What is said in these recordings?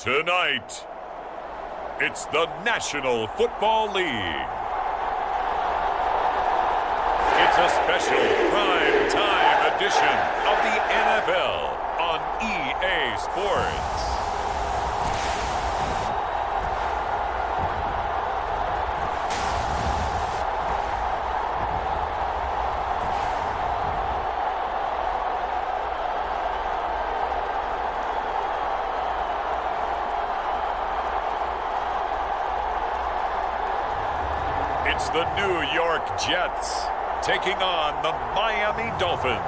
Tonight, it's the National Football League. It's a special prime time edition of the NFL on EA Sports. It's the New York Jets taking on the Miami Dolphins.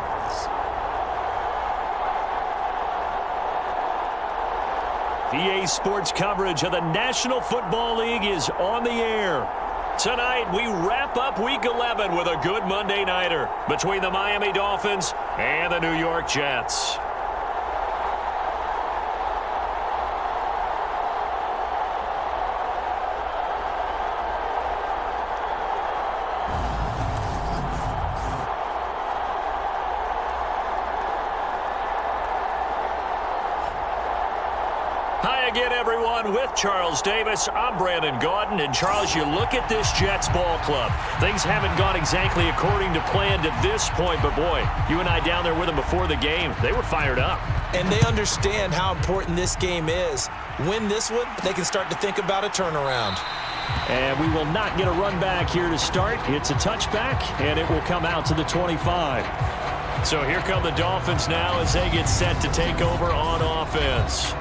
EA Sports coverage of the National Football League is on the air. Tonight, we wrap up Week 11 with a good Monday nighter between the Miami Dolphins and the New York Jets. Hi again, everyone. With Charles Davis, I'm Brandon Gaudin. And Charles, you look at this Jets ball club. Things haven't gone exactly according to plan to this point, but boy, you and I down there with them before the game, they were fired up. And they understand how important this game is. Win this one, they can start to think about a turnaround. And we will not get a run back here to start. It's a touchback, and it will come out to the 25. So here come the Dolphins now as they get set to take over on offense.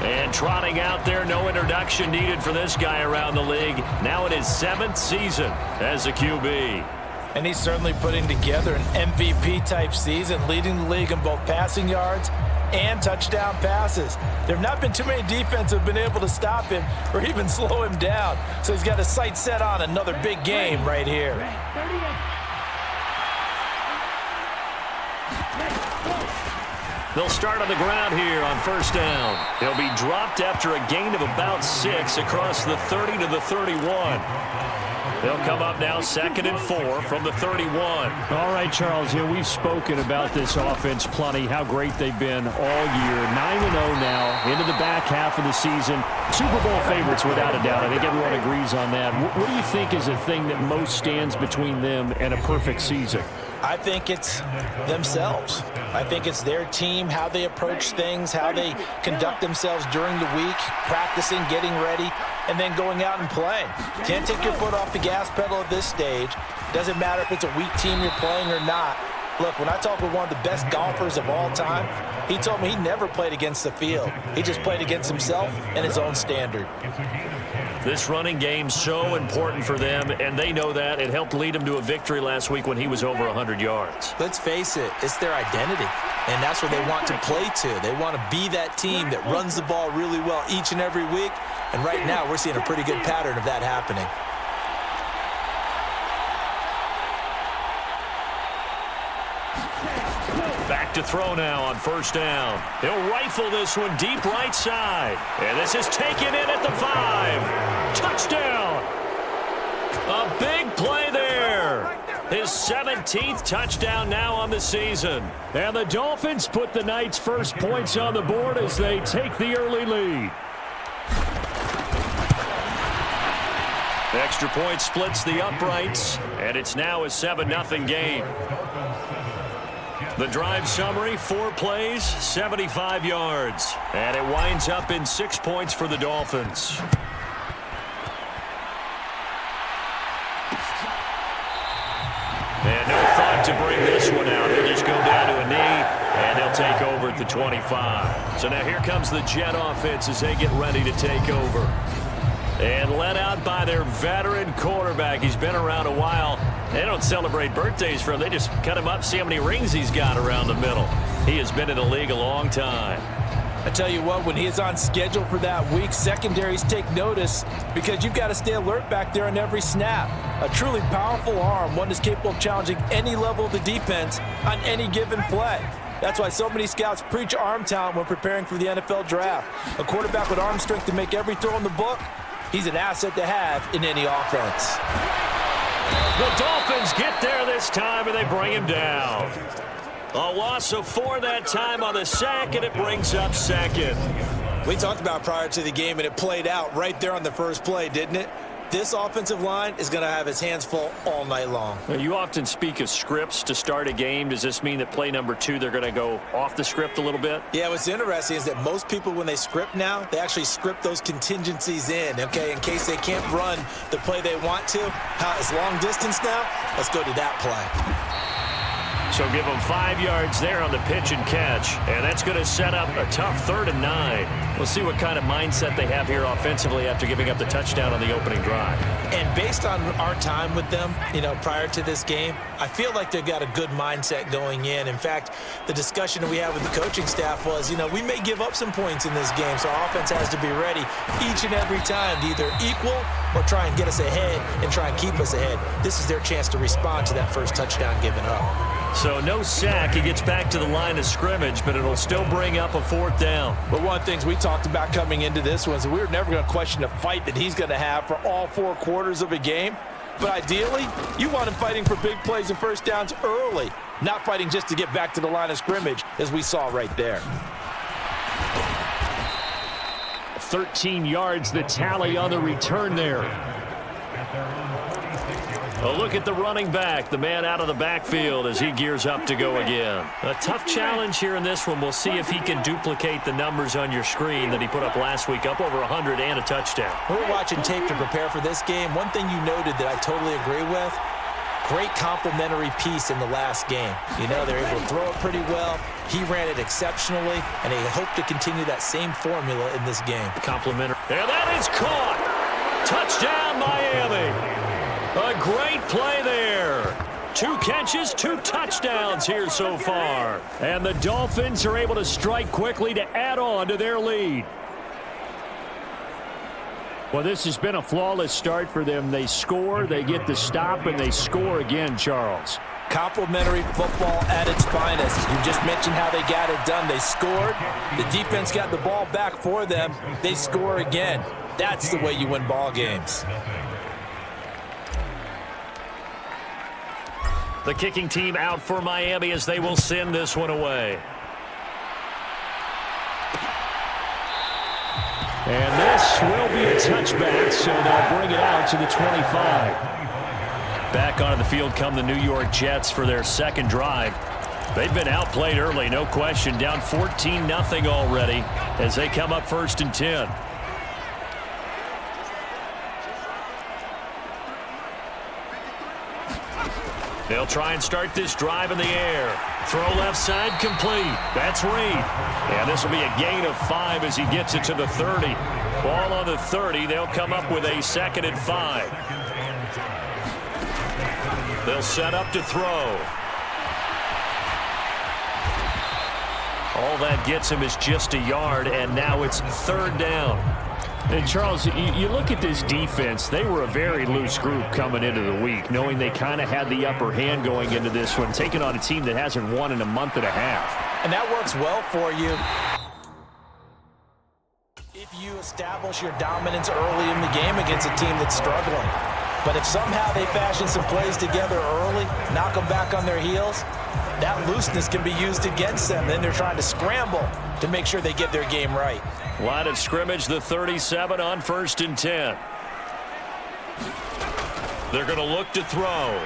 And trotting out there, no introduction needed for this guy around the league. Now in his 7th season as a QB. And he's certainly putting together an MVP-type season, leading the league in both passing yards and touchdown passes. There have not been too many defenses that have been able to stop him or even slow him down. So he's got his sights set on another big game right here. They'll start on the ground here on first down. He'll be dropped after a gain of about 6 across the 30 to the 31. They'll come up now 2nd and 4 from the 31. All right, Charles, we've spoken about this offense plenty, how great they've been all year. 9-0 now, into the back half of the season. Super Bowl favorites without a doubt. I think everyone agrees on that. What do you think is the thing that most stands between them and a perfect season? I think it's themselves. I think it's their team, how they approach things, how they conduct themselves during the week, practicing, getting ready, and then going out and playing. Can't take your foot off the gas pedal at this stage. Doesn't matter if it's a weak team you're playing or not. Look, when I talk with one of the best golfers of all time, he told me he never played against the field. He just played against himself and his own standard. This running game's so important for them, and they know that. It helped lead him to a victory last week when he was over 100 yards. Let's face it, it's their identity, and that's what they want to play to. They want to be that team that runs the ball really well each and every week, and right now we're seeing a pretty good pattern of that happening. Back to throw now on first down. He'll rifle this one deep right side. And this is taken in at the 5. Touchdown! A big play there. His 17th touchdown now on the season. And the Dolphins put the night's first points on the board as they take the early lead. The extra point splits the uprights, and it's now a 7-0 game. The drive summary, 4 plays, 75 yards. And it winds up in 6 points for the Dolphins. And no thought to bring this one out. He'll just go down to a knee, and they'll take over at the 25. So now here comes the Jet offense as they get ready to take over. And led out by their veteran quarterback. He's been around a while. They don't celebrate birthdays for him. They just cut him up, see how many rings he's got around the middle. He has been in the league a long time. I tell you what, when he is on schedule for that week, secondaries take notice because you've got to stay alert back there on every snap. A truly powerful arm, one that's capable of challenging any level of the defense on any given play. That's why so many scouts preach arm talent when preparing for the NFL draft. A quarterback with arm strength to make every throw in the book, he's an asset to have in any offense. The Dolphins get there this time, and they bring him down. A loss of 4 that time on the sack, and it brings up second. We talked about prior to the game, and it played out right there on the first play, didn't it? This offensive line is going to have its hands full all night long. Now, you often speak of scripts to start a game. Does this mean that play number 2, they're going to go off the script a little bit? Yeah, what's interesting is that most people, when they script now, they actually script those contingencies in, okay, in case they can't run the play they want to. It's long distance now. Let's go to that play. So give them 5 yards there on the pitch and catch, and that's going to set up a tough 3rd and 9. We'll see what kind of mindset they have here offensively after giving up the touchdown on the opening drive. And based on our time with them, prior to this game, I feel like they've got a good mindset going in. In fact, the discussion that we had with the coaching staff was, we may give up some points in this game, so our offense has to be ready each and every time to either equal or try and get us ahead and try and keep us ahead. This is their chance to respond to that first touchdown given up. So no sack. He gets back to the line of scrimmage, but it'll still bring up a 4th down. But one of the things we talked about coming into this was we were never going to question the fight that he's going to have for all 4 quarters of a game. But ideally, you want him fighting for big plays and first downs early, not fighting just to get back to the line of scrimmage, as we saw right there. 13 yards, the tally on the return there. A look at the running back, the man out of the backfield as he gears up to go again. A tough challenge here in this one. We'll see if he can duplicate the numbers on your screen that he put up last week, up over 100 and a touchdown. We're watching tape to prepare for this game. One thing you noted that I totally agree with, great complimentary piece in the last game. They're able to throw it pretty well. He ran it exceptionally, and they hope to continue that same formula in this game. Complimentary. And that is caught. Touchdown, Miami. A great play there. 2 catches, 2 touchdowns here so far. And the Dolphins are able to strike quickly to add on to their lead. Well, this has been a flawless start for them. They score, they get the stop, and they score again, Charles. Complimentary football at its finest. You just mentioned how they got it done. They scored. The defense got the ball back for them. They score again. That's the way you win ball games. The kicking team out for Miami as they will send this one away. And this will be a touchback, so they'll bring it out to the 25. Back onto the field come the New York Jets for their second drive. They've been outplayed early, no question. Down 14-0 already as they come up 1st and 10. They'll try and start this drive in the air. Throw left side complete. That's Reed. And this will be a gain of 5 as he gets it to the 30. Ball on the 30. They'll come up with a 2nd and 5. They'll set up to throw. All that gets him is just a yard, and now it's 3rd down. And, Charles, you look at this defense. They were a very loose group coming into the week, knowing they kind of had the upper hand going into this one, taking on a team that hasn't won in a month and a half. And that works well for you if you establish your dominance early in the game against a team that's struggling. But if somehow they fashion some plays together early, knock them back on their heels, that looseness can be used against them. Then they're trying to scramble to make sure they get their game right. Line of scrimmage, the 37 on 1st and 10. They're going to look to throw.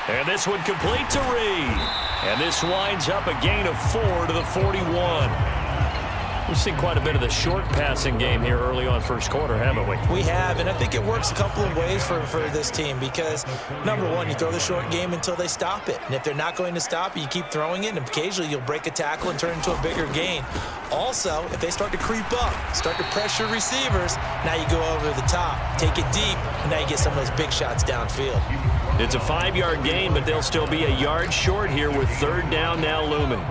And this one complete to Reed. And this winds up a gain of 4 to the 41. We've seen quite a bit of the short passing game here early on first quarter, haven't we? We have, and I think it works a couple of ways for this team because, number one, you throw the short game until they stop it. And if they're not going to stop it, you keep throwing it, and occasionally you'll break a tackle and turn it into a bigger gain. Also, if they start to creep up, start to pressure receivers, now you go over the top, take it deep, and now you get some of those big shots downfield. It's a 5-yard gain, but they'll still be a yard short here with 3rd down now looming.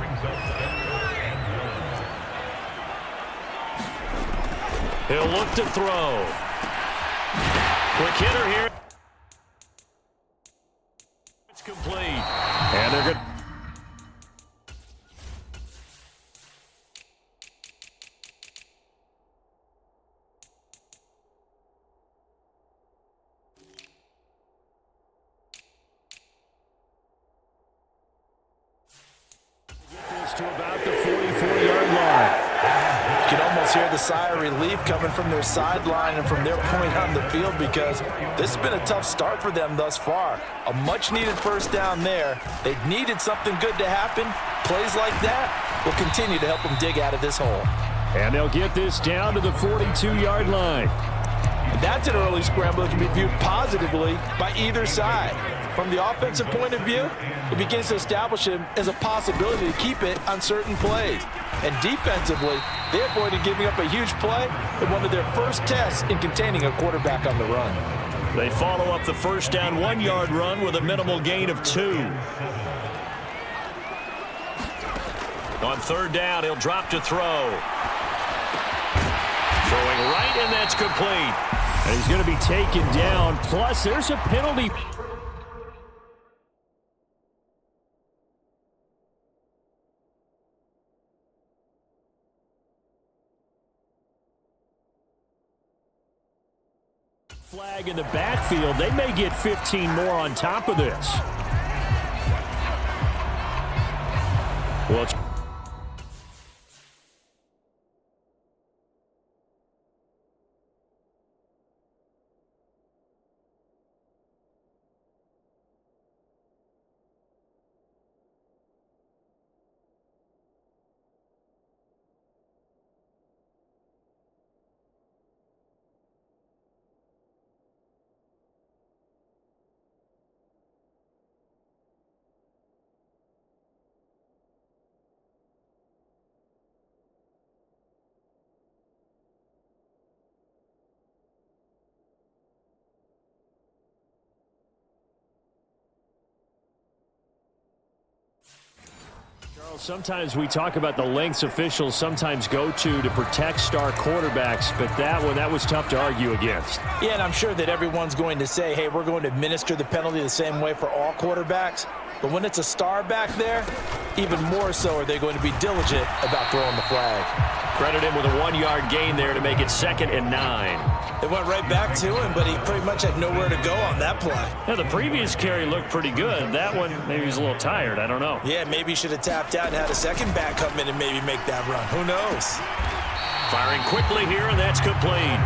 He'll look to throw. Quick hitter here. It's complete. And they're good. Get this to about the 44-yard line. almost hear the sigh of relief coming from their sideline and from their point on the field, because this has been a tough start for them thus far. A much-needed first down there. They needed something good to happen. Plays like that will continue to help them dig out of this hole. And they'll get this down to the 42-yard line. That's an early scramble that can be viewed positively by either side. From the offensive point of view, it begins to establish him as a possibility to keep it on certain plays. And defensively, they avoided giving up a huge play in one of their first tests in containing a quarterback on the run. They follow up the first down 1-yard run with a minimal gain of 2. On third down, he'll drop to throw. Throwing right, and that's complete. And he's going to be taken down. Plus, there's a penalty. Flag in the backfield. They may get 15 more on top of this. Well, it's sometimes we talk about the lengths officials sometimes go to protect star quarterbacks, but that was tough to argue against. Yeah, and I'm sure that everyone's going to say, hey, we're going to administer the penalty the same way for all quarterbacks. But when it's a star back there, even more so are they going to be diligent about throwing the flag. Credit him with a 1-yard gain there to make it 2nd and 9. They went right back to him, but he pretty much had nowhere to go on that play. Yeah, the previous carry looked pretty good. That one, maybe he's a little tired. I don't know. Yeah, maybe he should have tapped out and had a second back come in and maybe make that run. Who knows? Firing quickly here, and that's complete.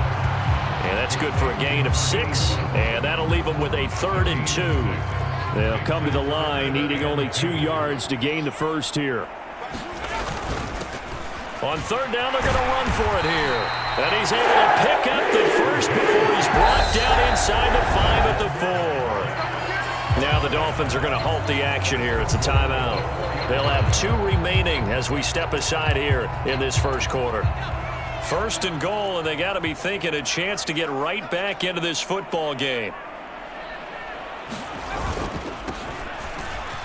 And that's good for a gain of 6, and that'll leave them with a 3rd and 2. They'll come to the line, needing only 2 yards to gain the first here. On third down, they're going to run for it here. And he's able to pick up the first before he's brought down inside the 5 at the 4. Now the Dolphins are going to halt the action here. It's a timeout. They'll have 2 remaining as we step aside here in this first quarter. 1st and goal, and they got to be thinking a chance to get right back into this football game.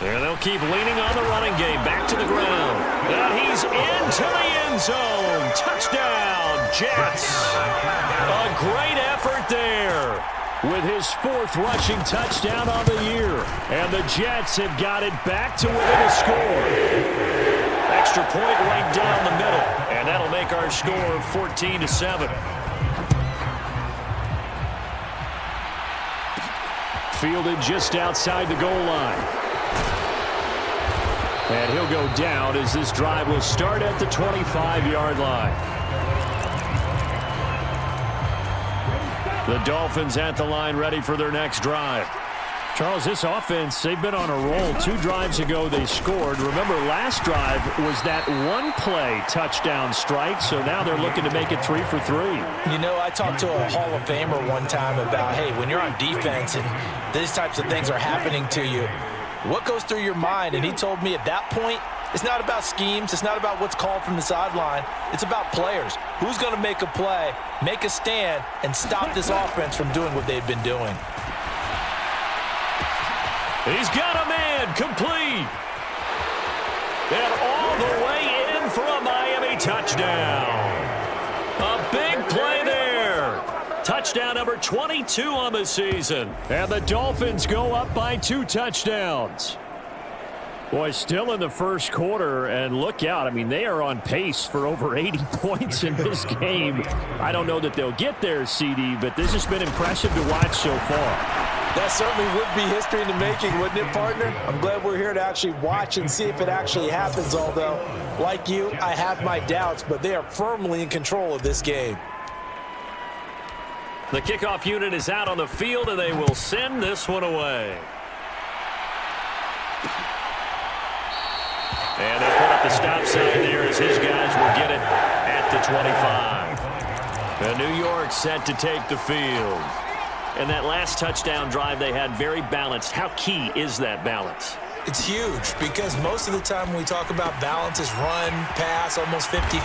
And they'll keep leaning on the running game. Back to the ground. And he's into the end zone. Touchdown, Jets. A great effort there. With his 4th rushing touchdown on the year. And the Jets have got it back to within a score. Extra point right down the middle. And that'll make our score 14-7. Fielded just outside the goal line. And he'll go down as this drive will start at the 25-yard line. The Dolphins at the line ready for their next drive. Charles, this offense, they've been on a roll. 2 drives ago they scored. Remember, last drive was that 1-play touchdown strike, so now they're looking to make it 3 for 3. You know, I talked to a Hall of Famer one time about, hey, when you're on defense and these types of things are happening to you, what goes through your mind? And he told me at that point, it's not about schemes. It's not about what's called from the sideline. It's about players. Who's going to make a play, make a stand, and stop this offense from doing what they've been doing. He's got a man, complete. And all the way in for a Miami touchdown. A big play there. Touchdown number 22 on the season. And the Dolphins go up by 2 touchdowns. Boy, still in the first quarter, and look out. I mean, they are on pace for over 80 points in this game. I don't know that they'll get there, CD, but this has been impressive to watch so far. That certainly would be history in the making, wouldn't it, partner? I'm glad we're here to actually watch and see if it actually happens, although Like you, I have my doubts, but they are firmly in control of this game. The kickoff unit is out on the field, and they will send this one away. And they'll put up the stop sign there as his guys will get it at the 25. And New York set to take the field. And that last touchdown drive they had very balanced. How key is that balance? It's huge because most of the time when we talk about balance is run, pass, almost 50-50.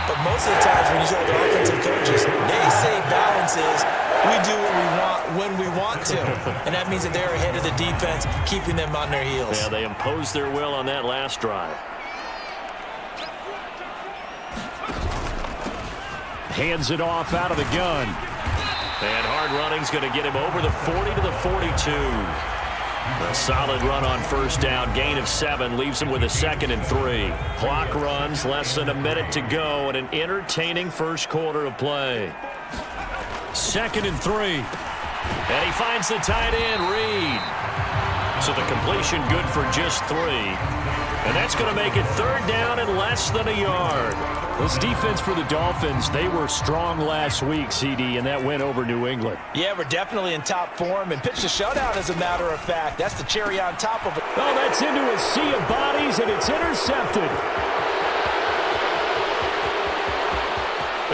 But most of the times when you talk to offensive coaches, they say balance is we do what we want when we want to. And that means that they're ahead of the defense, keeping them on their heels. Yeah, they imposed their will on that last drive. Hands it off out of the gun. And hard running's going to get him over the 40 to the 42. A solid run on first down. Gain of 7 leaves him with a 2nd and 3. Clock runs, less than a minute to go, and an entertaining first quarter of play. 2nd and 3. And he finds the tight end, Reed. So the completion good for just 3. And that's going to make it 3rd down and less than a yard. This defense for the Dolphins, they were strong last week, CD, and that went over New England. Yeah, we're definitely in top form and pitched a shutout, as a matter of fact. That's the cherry on top of it. Oh, that's into a sea of bodies, and it's intercepted.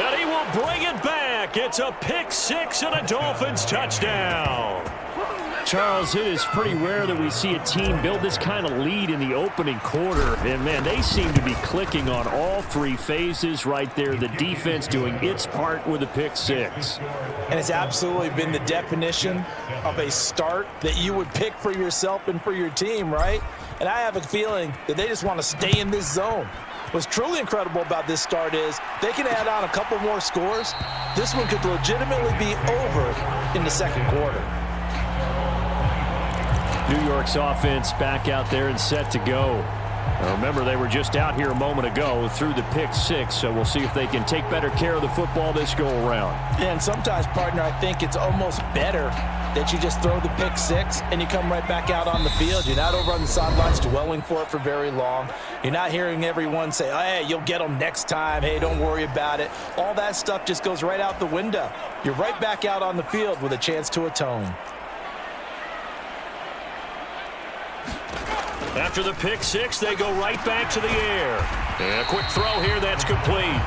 And he will bring it back. It's a pick 6 and a Dolphins touchdown. Charles, it is pretty rare that we see a team build this kind of lead in the opening quarter. And, man, they seem to be clicking on all 3 phases right there. The defense doing its part with a pick 6. And it's absolutely been the definition of a start that you would pick for yourself and for your team, right? And I have a feeling that they just want to stay in this zone. What's truly incredible about this start is they can add on a couple more scores. This one could legitimately be over in the second quarter. New York's offense back out there and set to go. Now remember, they were just out here a moment ago through the pick 6, so we'll see if they can take better care of the football this go-around. And sometimes, partner, I think it's almost better that you just throw the pick 6 and you come right back out on the field. You're not over on the sidelines dwelling for it for very long. You're not hearing everyone say, oh, hey, you'll get them next time. Hey, don't worry about it. All that stuff just goes right out the window. You're right back out on the field with a chance to atone. After the pick 6, they go right back to the air. And a quick throw here that's complete.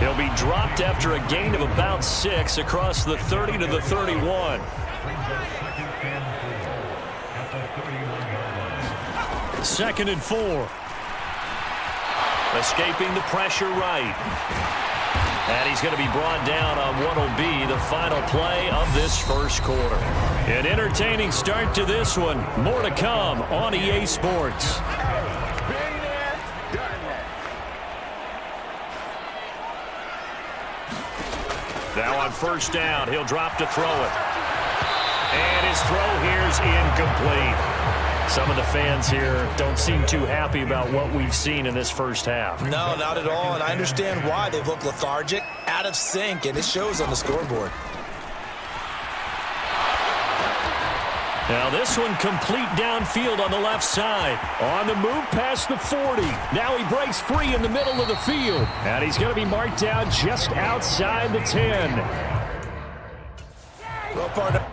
He'll be dropped after a gain of about 6 across the 30 to the 31. Second and 4. Escaping the pressure right. And he's going to be brought down on what will be the final play of this first quarter. An entertaining start to this one. More to come on EA Sports. Now on first down, he'll drop to throw it. And his throw here is incomplete. Some of the fans here don't seem too happy about what we've seen in this first half. No, not at all, and I understand why. They've looked lethargic, out of sync, and it shows on the scoreboard. Now this one complete downfield on the left side. On the move past the 40. Now he breaks free in the middle of the field. And he's going to be marked down just outside the 10. Well, partner.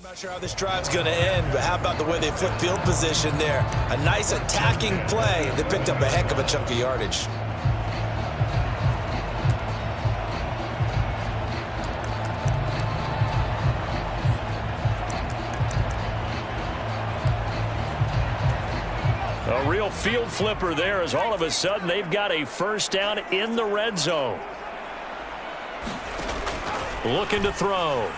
I'm not sure how this drive's going to end, but how about the way they flip field position there? A nice attacking play. They picked up a heck of a chunk of yardage. A real field flipper there as all of a sudden they've got a first down in the red zone. Looking to throw.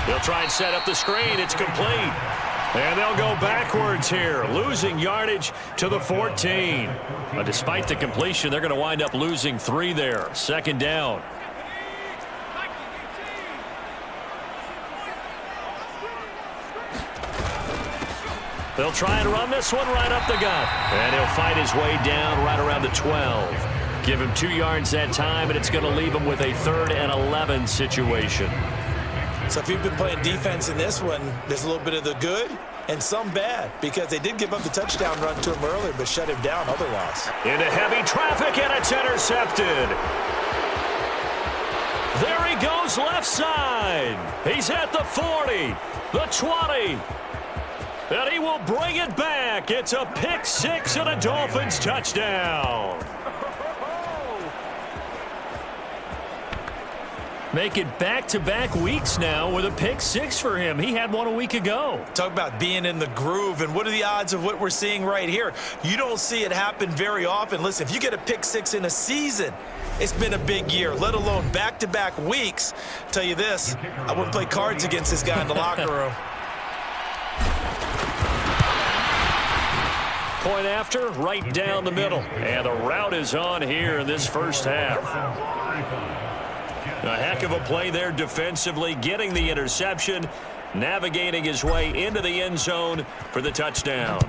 They'll try and set up the screen. It's complete. And they'll go backwards here, losing yardage to the 14. But despite the completion, they're going to wind up losing 3 there. Second down. They'll try and run this one right up the gut. And he'll fight his way down right around the 12. Give him 2 yards that time, and it's going to leave him with a 3rd and 11 situation. So if you've been playing defense in this one, there's a little bit of the good and some bad, because they did give up the touchdown run to him earlier, but shut him down otherwise. Into heavy traffic, and it's intercepted. There he goes left side. He's at the 40, the 20. And he will bring it back. It's a pick 6 and a Dolphins touchdown. Make it back-to-back weeks now with a pick 6 for him. He had one a week ago. Talk about being in the groove, and what are the odds of what we're seeing right here? You don't see it happen very often. Listen, if you get a pick 6 in a season, it's been a big year, let alone back-to-back weeks. Tell you this, I wouldn't play cards against this guy in the locker room. Point after, right down the middle. And the route is on here in this first half. A heck of a play there defensively, getting the interception, navigating his way into the end zone for the touchdown.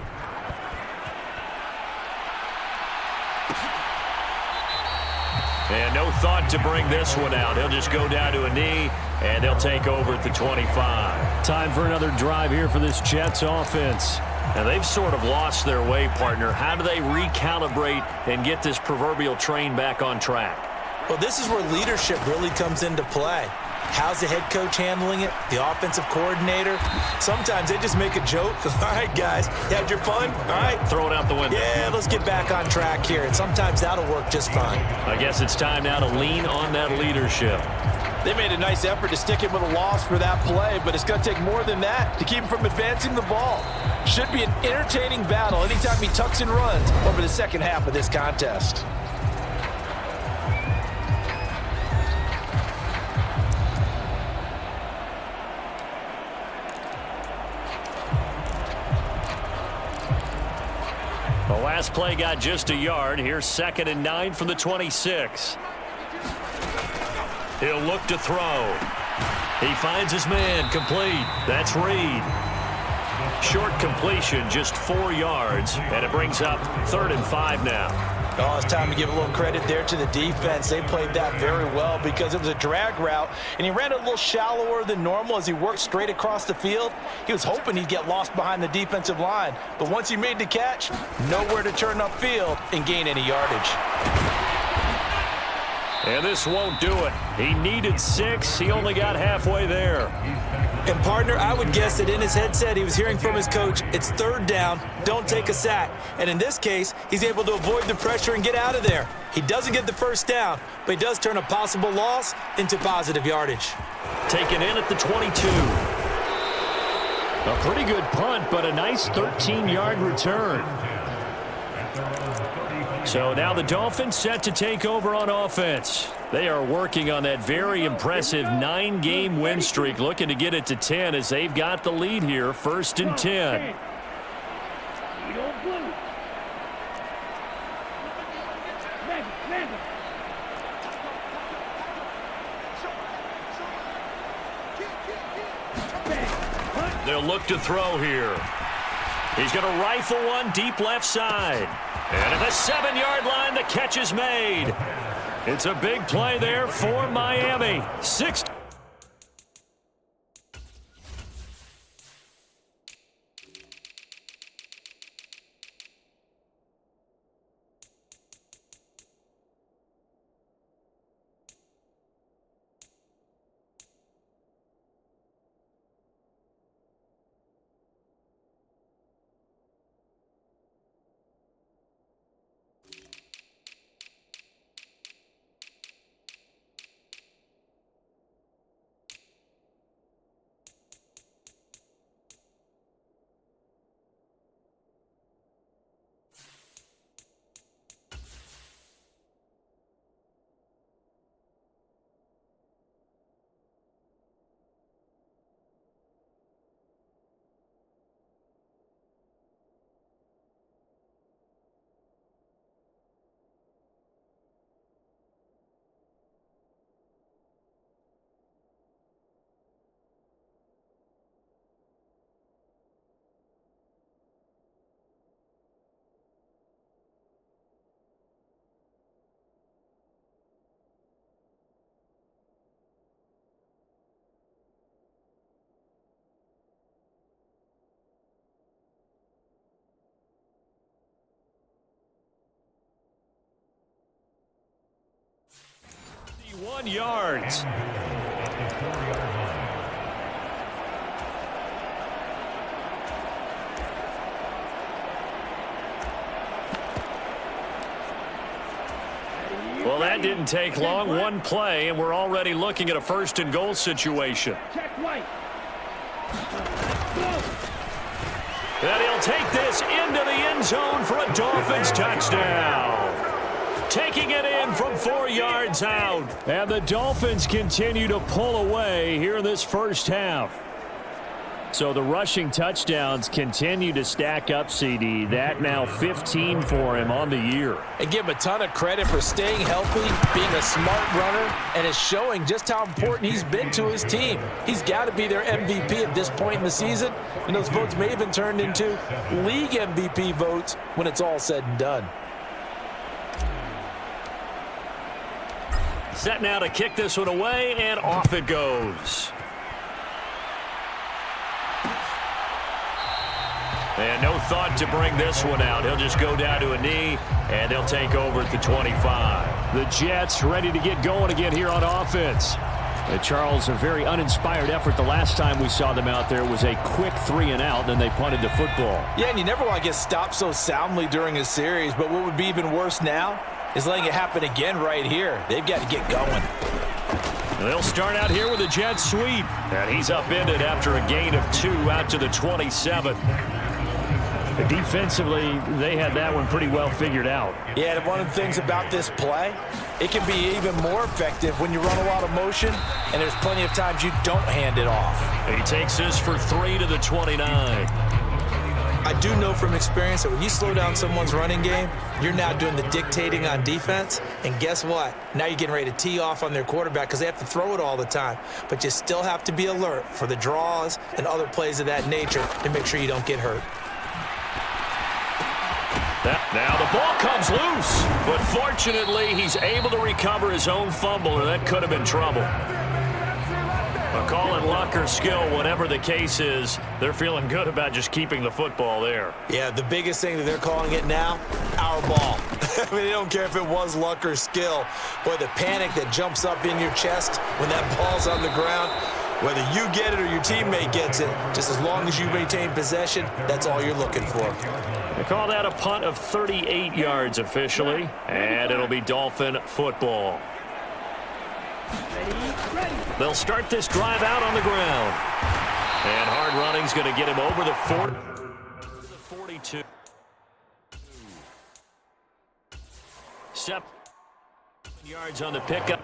And no thought to bring this one out. He'll just go down to a knee, and they'll take over at the 25. Time for another drive here for this Jets offense. And they've sort of lost their way, partner. How do they recalibrate and get this proverbial train back on track? Well, this is where leadership really comes into play. How's the head coach handling it? The offensive coordinator? Sometimes they just make a joke. All right, guys, you had your fun? All right. Throw it out the window. Yeah, let's get back on track here. And sometimes that'll work just fine. I guess it's time now to lean on that leadership. They made a nice effort to stick him with a loss for that play, but it's going to take more than that to keep him from advancing the ball. Should be an entertaining battle anytime he tucks and runs over the second half of this contest. The last play got just a yard. Here's 2nd and 9 from the 26. He'll look to throw. He finds his man complete. That's Reed. Short completion, just 4 yards, and it brings up 3rd and 5 now. Oh, it's time to give a little credit there to the defense. They played that very well because it was a drag route, and he ran a little shallower than normal as he worked straight across the field. He was hoping he'd get lost behind the defensive line, but once he made the catch, nowhere to turn upfield and gain any yardage. And this won't do it. He needed 6. He only got halfway there. And, partner, I would guess that in his headset he was hearing from his coach, it's 3rd down, don't take a sack. And in this case, he's able to avoid the pressure and get out of there. He doesn't get the 1st down, but he does turn a possible loss into positive yardage. Taken in at the 22. A pretty good punt, but a nice 13-yard return. So now the Dolphins set to take over on offense. They are working on that very impressive 9-game win streak, looking to get it to 10 as they've got the lead here, 1st and 10. They'll look to throw here. He's going to rifle one deep left side. And at the 7-yard line, the catch is made. It's a big play there for Miami. 6. 41 yards. Well, that didn't take long. One play, and we're already looking at a first-and-goal situation. And he'll take this into the end zone for a Dolphins touchdown. Taking it in from 4 yards out. And the Dolphins continue to pull away here in this first half. So the rushing touchdowns continue to stack up, CD. That now 15 for him on the year. And give him a ton of credit for staying healthy, being a smart runner, and is showing just how important he's been to his team. He's got to be their MVP at this point in the season, and those votes may have been turned into league MVP votes when it's all said and done. Set now to kick this one away, and off it goes. And no thought to bring this one out. He'll just go down to a knee, and they'll take over at the 25. The Jets ready to get going again here on offense. Charles, a very uninspired effort the last time we saw them out there. It was a quick 3-and-out, then they punted the football. Yeah, and you never want to get stopped so soundly during a series, but what would be even worse now is letting it happen again right here. They've got to get going. They'll start out here with a jet sweep, and he's upended after a gain of 2 out to the 27. Defensively, they had that one pretty well figured out. Yeah, and one of the things about this play, it can be even more effective when you run a lot of motion, and there's plenty of times you don't hand it off. He takes this for 3 to the 29. I do know from experience that when you slow down someone's running game, you're now doing the dictating on defense, and guess what? Now you're getting ready to tee off on their quarterback because they have to throw it all the time. But you still have to be alert for the draws and other plays of that nature to make sure you don't get hurt. Now the ball comes loose, but fortunately he's able to recover his own fumble, or that could have been trouble. But call it luck or skill, whatever the case is, they're feeling good about just keeping the football there. Yeah, the biggest thing that they're calling it now, our ball. I mean, they don't care if it was luck or skill. Boy, the panic that jumps up in your chest when that ball's on the ground, whether you get it or your teammate gets it, just as long as you maintain possession, that's all you're looking for. They call that a punt of 38 yards officially, and it'll be Dolphin football. They'll start this drive out on the ground. And hard running's going to get him over the 42. 7 yards on the pickup.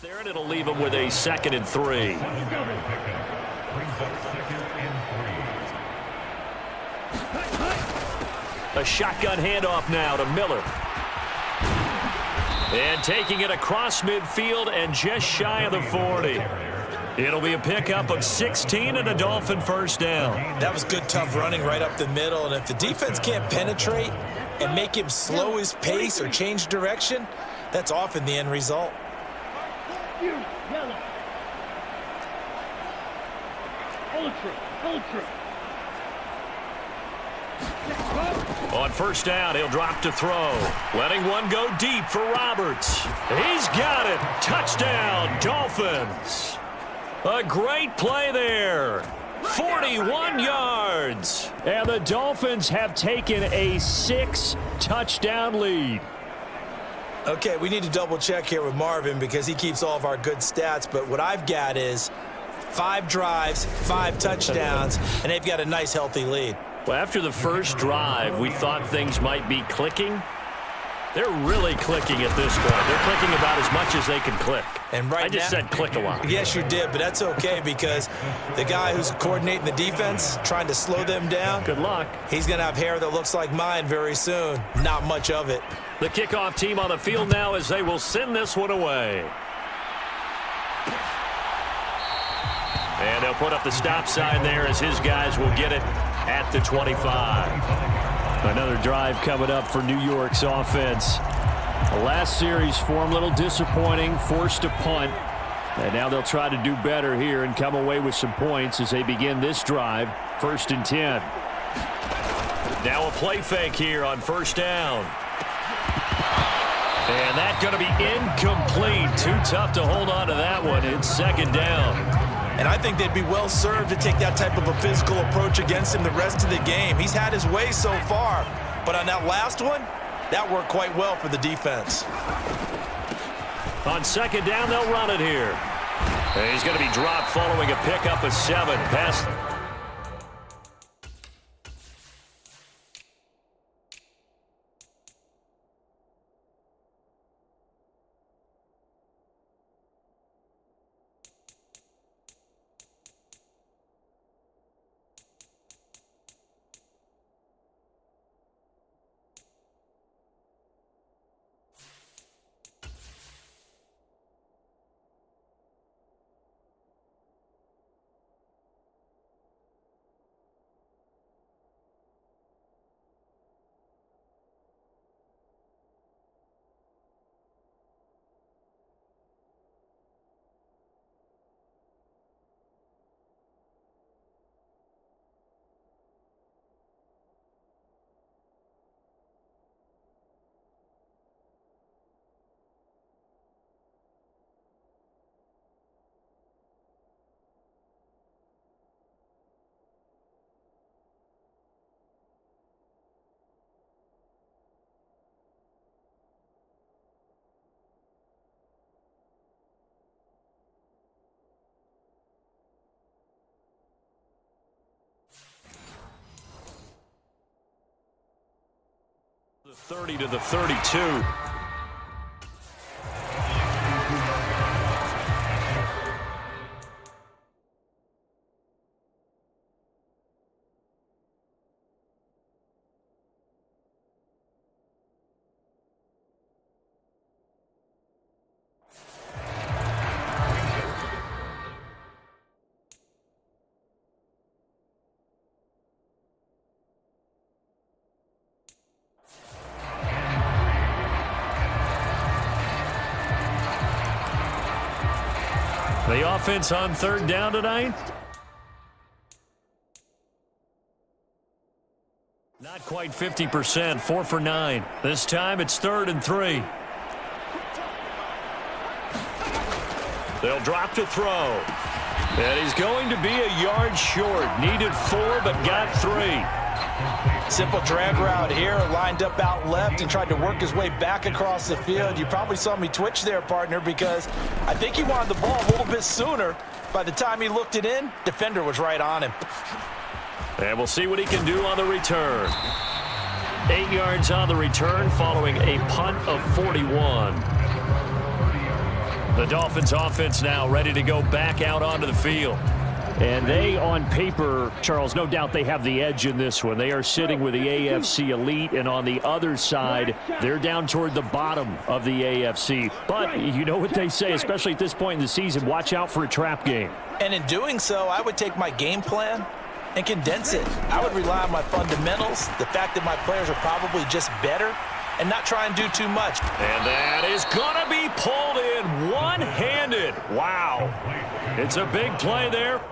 There, and it'll leave him with a 2nd and 3. A shotgun handoff now to Miller. And taking it across midfield and just shy of the 40. It'll be a pickup of 16 and a Dolphin first down. That was good, tough running right up the middle, and if the defense can't penetrate and make him slow his pace or change direction, that's often the end result. On first down, he'll drop to throw. Letting one go deep for Roberts. He's got it. Touchdown, Dolphins. A great play there. 41 yards. And the Dolphins have taken a 6-touchdown lead. Okay, we need to double check here with Marvin because he keeps all of our good stats, but what I've got is 5 drives, 5 touchdowns, and they've got a nice, healthy lead. Well, after the first drive, we thought things might be clicking. They're really clicking at this point. They're clicking about as much as they can click. And right I just now, said click a lot. Yes, you did, but that's okay because the guy who's coordinating the defense, trying to slow them down, Good luck. he's going to have hair that looks like mine very soon. Not much of it. The kickoff team on the field now as they will send this one away. And they'll put up the stop sign there as his guys will get it at the 25. Another drive coming up for New York's offense. The last series for them, a little disappointing, forced a punt. And now they'll try to do better here and come away with some points as they begin this drive, 1st and 10. Now a play fake here on 1st down. And that's going to be incomplete. Too tough to hold on to that one. It's 2nd down. And I think they'd be well served to take that type of a physical approach against him the rest of the game. He's had his way so far, but on that last one, that worked quite well for the defense. On 2nd down, they'll run it here. And he's going to be dropped following a pickup of 7. Pass. The 30 to the 32. The offense on 3rd down tonight. Not quite 50%, 4 for 9. This time it's 3rd and 3. They'll drop to throw. And he's going to be a yard short. Needed 4, but got 3. Simple drag route here, lined up out left and tried to work his way back across the field. You probably saw me twitch there, partner, because I think he wanted the ball a little bit sooner. By the time he looked it in, defender was right on him. And we'll see what he can do on the return. 8 yards on the return following a punt of 41. The Dolphins offense now ready to go back out onto the field. And they, on paper, Charles, no doubt they have the edge in this one. They are sitting with the AFC elite, and on the other side, they're down toward the bottom of the AFC. But you know what they say, especially at this point in the season, watch out for a trap game. And in doing so, I would take my game plan and condense it. I would rely on my fundamentals, the fact that my players are probably just better, and not try and do too much. And that is going to be pulled in one-handed. Wow. It's a big play there.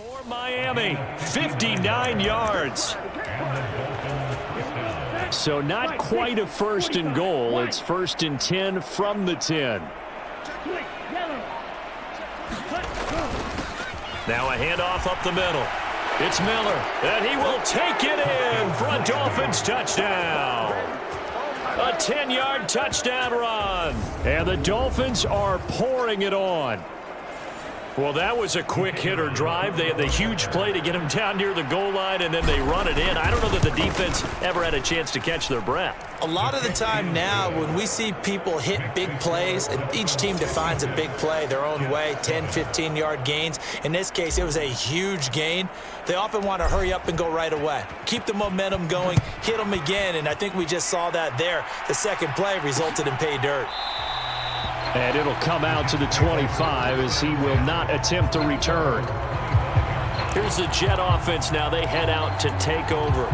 For Miami, 59 yards. So not quite a first and goal. It's 1st and 10 from the 10. Now a handoff up the middle. It's Miller, and he will take it in for a Dolphins touchdown. A 10-yard touchdown run. And the Dolphins are pouring it on. Well, that was a quick hitter drive. They had the huge play to get him down near the goal line, and then they run it in. I don't know that the defense ever had a chance to catch their breath. A lot of the time now when we see people hit big plays, and each team defines a big play their own way, 10, 15-yard gains. In this case, it was a huge gain. They often want to hurry up and go right away. Keep the momentum going, hit them again, and I think we just saw that there. The second play resulted in pay dirt. And it'll come out to the 25 as he will not attempt to return. Here's the Jet offense now. They head out to take over.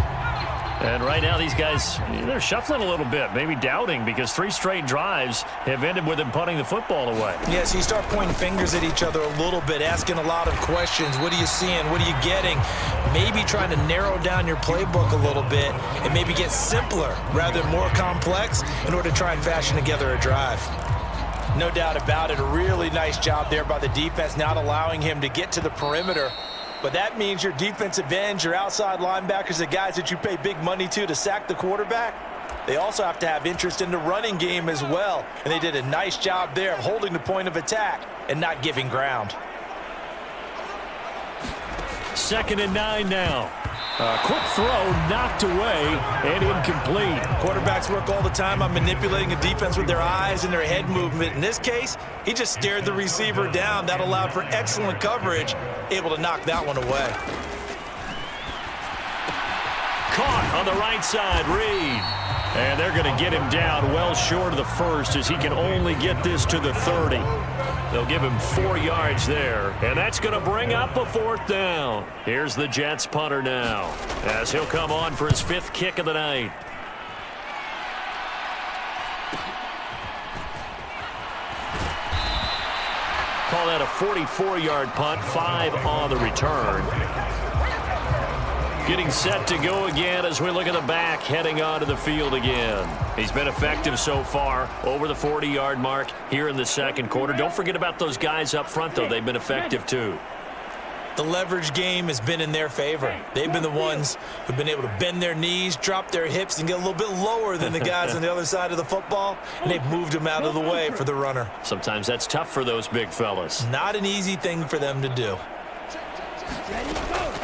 And right now these guys, they're shuffling a little bit, maybe doubting, because 3 straight drives have ended with them punting the football away. Yeah, so you start pointing fingers at each other a little bit, asking a lot of questions. What are you seeing? What are you getting? Maybe trying to narrow down your playbook a little bit and maybe get simpler rather than more complex in order to try and fashion together a drive. No doubt about it, a really nice job there by the defense, not allowing him to get to the perimeter. But that means your defensive ends, your outside linebackers, the guys that you pay big money to sack the quarterback, they also have to have interest in the running game as well. And they did a nice job there of holding the point of attack and not giving ground. 2nd and 9 now. A quick throw knocked away and incomplete. Quarterbacks work all the time on manipulating a defense with their eyes and their head movement. In this case, he just stared the receiver down. That allowed for excellent coverage, able to knock that one away. Caught on the right side, Reed. And they're going to get him down well short of the first as he can only get this to the 30. They'll give him 4 yards there, and that's going to bring up a 4th down. Here's the Jets punter now as he'll come on for his 5th kick of the night. Call that a 44-yard punt, 5 on the return. Getting set to go again as we look at the back, heading onto the field again. He's been effective so far, over the 40-yard mark here in the second quarter. Don't forget about those guys up front, though. They've been effective, too. The leverage game has been in their favor. They've been the ones who've been able to bend their knees, drop their hips, and get a little bit lower than the guys on the other side of the football, and they've moved them out of the way for the runner. Sometimes that's tough for those big fellas. Not an easy thing for them to do.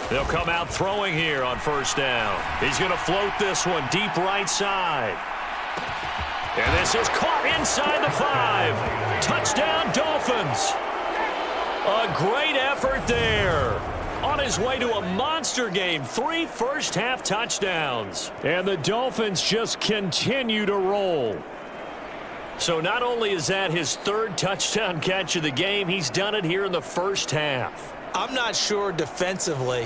They'll come out throwing here on 1st down. He's going to float this one deep right side. And this is caught inside the 5. Touchdown, Dolphins. A great effort there. On his way to a monster game, 3 first-half touchdowns. And the Dolphins just continue to roll. So not only is that his 3rd touchdown catch of the game, he's done it here in the first half. I'm not sure defensively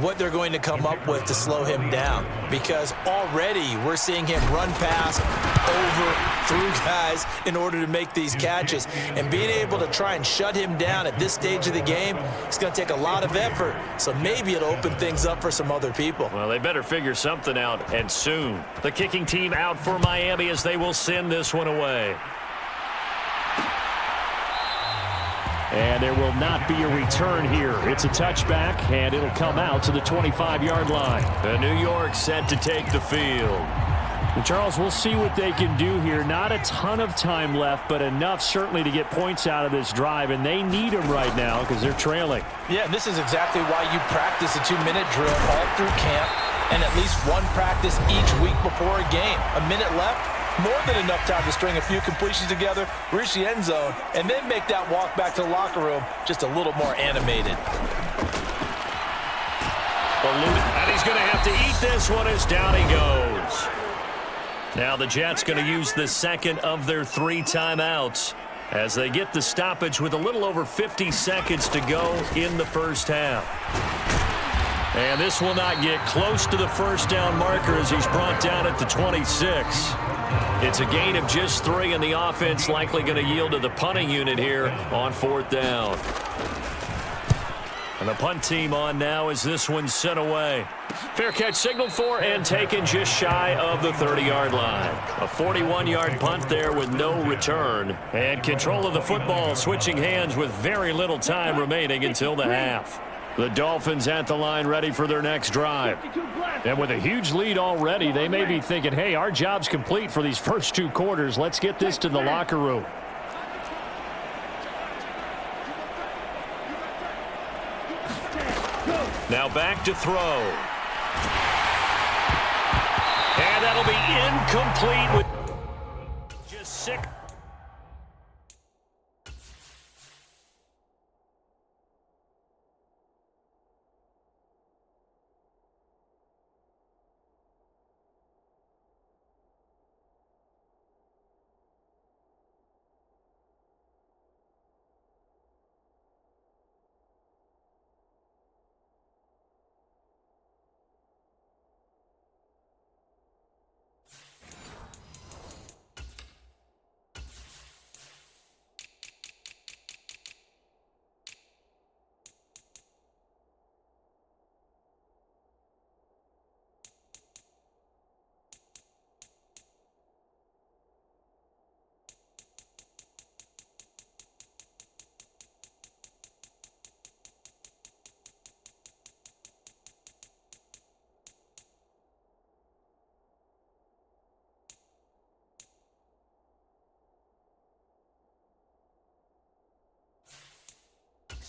what they're going to come up with to slow him down, because already we're seeing him run past, over, through guys in order to make these catches. And being able to try and shut him down at this stage of the game, it's going to take a lot of effort. So maybe it'll open things up for some other people. Well, they better figure something out, and soon. The kicking team out for Miami as they will send this one away. And there will not be a return here. It's a touchback, and it'll come out to the 25-yard line. The New York set to take the field. And Charles, we'll see what they can do here. Not a ton of time left, but enough certainly to get points out of this drive, and they need them right now because they're trailing. Yeah, this is exactly why you practice a 2-minute drill all through camp and at least one practice each week before a game. A minute left. More than enough time to string a few completions together, reach the end zone, and then make that walk back to the locker room just a little more animated. And he's going to have to eat this one as down he goes. Now the Jets going to use the 2nd of their 3 timeouts as they get the stoppage with a little over 50 seconds to go in the first half. And this will not get close to the first down marker as he's brought down at the 26. It's a gain of just 3, and the offense likely going to yield to the punting unit here on 4th down. And the punt team on now as this one's sent away. Fair catch signaled for and taken just shy of the 30-yard line. A 41-yard punt there with no return. And control of the football switching hands with very little time remaining until the half. The Dolphins at the line ready for their next drive. And with a huge lead already, they may be thinking, hey, our job's complete for these first 2 quarters. Let's get this to the locker room. Now back to throw. And that'll be incomplete with just 6.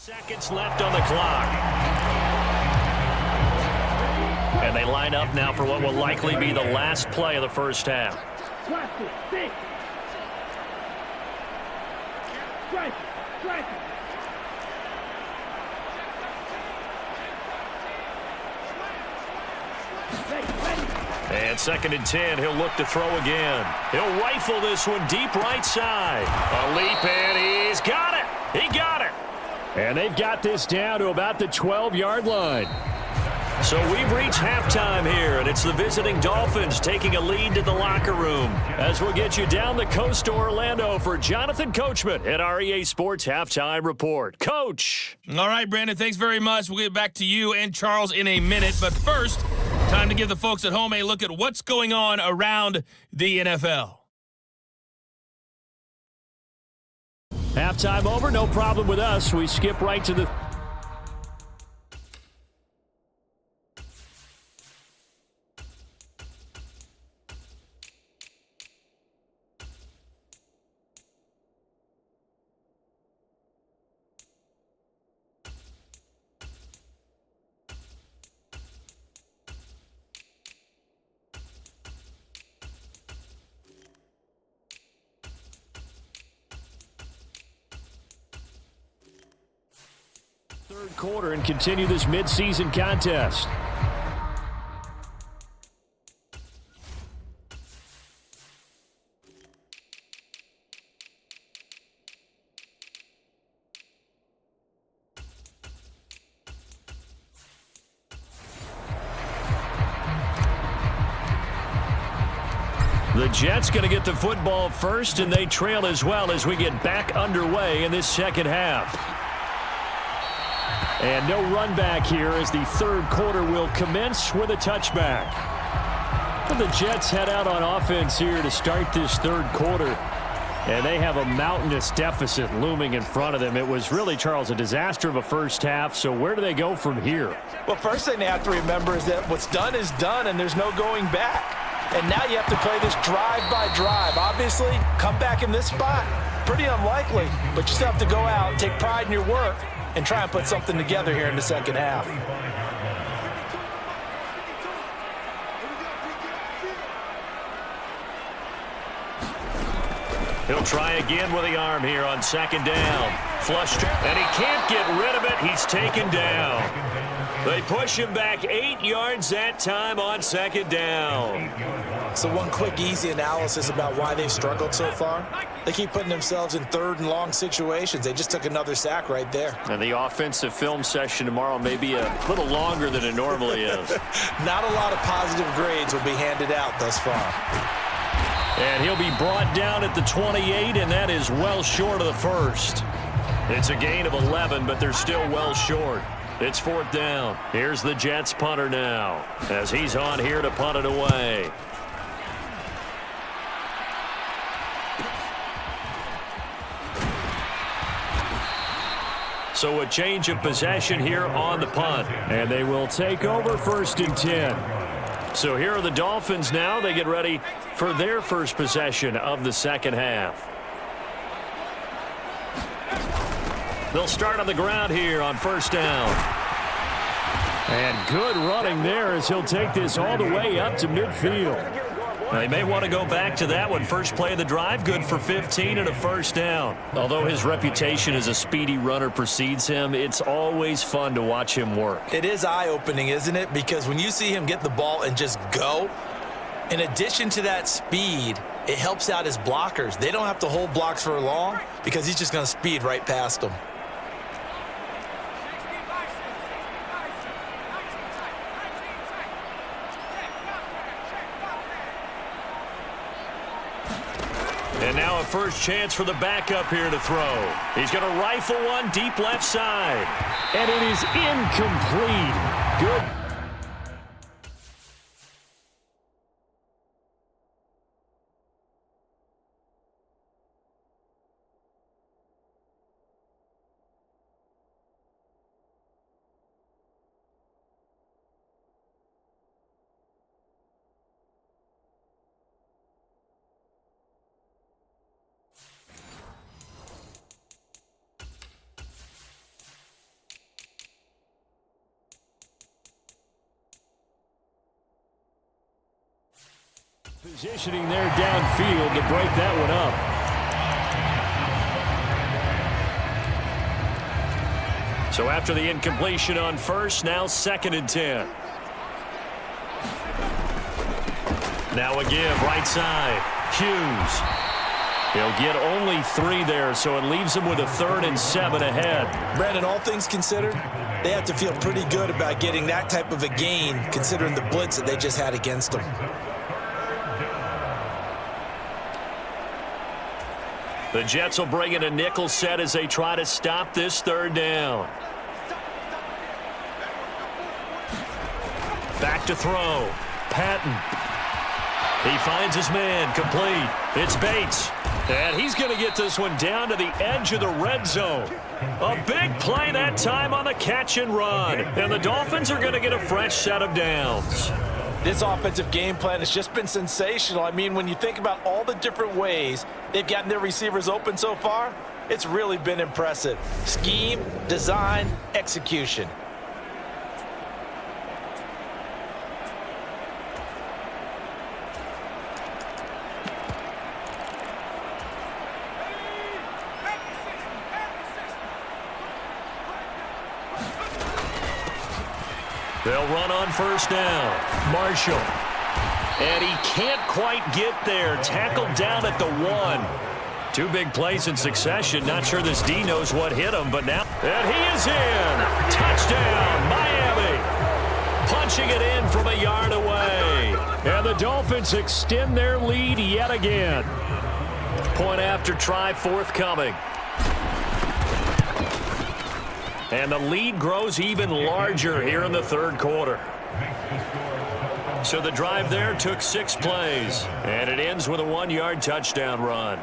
Seconds left on the clock. And they line up now for what will likely be the last play of the first half. And 2nd and 10, he'll look to throw again. He'll rifle this one deep right side. A leap, and he's got it. He got it. And they've got this down to about the 12-yard line. So we've reached halftime here, and it's the visiting Dolphins taking a lead to the locker room. As we'll get you down the coast to Orlando for Jonathan Coachman at our EA Sports Halftime Report. Coach. All right, Brandon, thanks very much. We'll get back to you and Charles in a minute. But first, time to give the folks at home a look at what's going on around the NFL. Halftime over, no problem with us. We skip right to the... third quarter and continue this midseason contest. The Jets going to get the football first, and they trail as well as we get back underway in this second half. And no run back here as the third quarter will commence with a touchback. And the Jets head out on offense here to start this third quarter. And they have a mountainous deficit looming in front of them. It was really, Charles, a disaster of a first half. So where do they go from here? Well, first thing they have to remember is that what's done is done, and there's no going back. And now you have to play this drive by drive. Obviously, come back in this spot, pretty unlikely. But you still have to go out, take pride in your work, and try and put something together here in the second half. He'll try again with the arm here on second down. Flushed, and he can't get rid of it. He's taken down. They push him back 8 yards that time on second down. So one quick, easy analysis about why they've struggled so far. They keep putting themselves in third and long situations. They just took another sack right there. And the offensive film session tomorrow may be a little longer than it normally is. Not a lot of positive grades will be handed out thus far. And he'll be brought down at the 28, and that is well short of the first. It's a gain of 11, but they're still well short. It's 4th down. Here's the Jets punter now as he's on here to punt it away. So a change of possession here on the punt. And they will take over 1st and 10. So here are the Dolphins now. They get ready for their first possession of the second half. They'll start on the ground here on 1st down. And good running there as he'll take this all the way up to midfield. They may want to go back to that one. First play of the drive, good for 15 and a 1st down. Although his reputation as a speedy runner precedes him, it's always fun to watch him work. It is eye-opening, isn't it? Because when you see him get the ball and just go, in addition to that speed, it helps out his blockers. They don't have to hold blocks for long because he's just going to speed right past them. And now a first chance for the backup here to throw. He's going to rifle one deep left side. And it is incomplete. Good. Positioning there downfield to break that one up. So after the incompletion on 1st, now 2nd and 10. Now a give right side. Hughes. He'll get only 3 there, so it leaves him with a 3rd and 7 ahead. Brandon, all things considered, they have to feel pretty good about getting that type of a gain considering the blitz that they just had against them. The Jets will bring in a nickel set as they try to stop this 3rd down. Back to throw. Patton. He finds his man. Complete. It's Bates. And he's going to get this one down to the edge of the red zone. A big play that time on the catch and run. And the Dolphins are going to get a fresh set of downs. This offensive game plan has just been sensational. I mean, when you think about all the different ways they've gotten their receivers open so far, it's really been impressive. Scheme, design, execution. They'll run on 1st down. Marshall. And he can't quite get there. Tackled down at the 1. 2 big plays in succession. Not sure this D knows what hit him, but now. And he is in. Touchdown, Miami. Punching it in from a yard away. And the Dolphins extend their lead yet again. Point after try forthcoming. And the lead grows even larger here in the 3rd quarter. So the drive there took 6 plays. And it ends with a 1-yard touchdown run.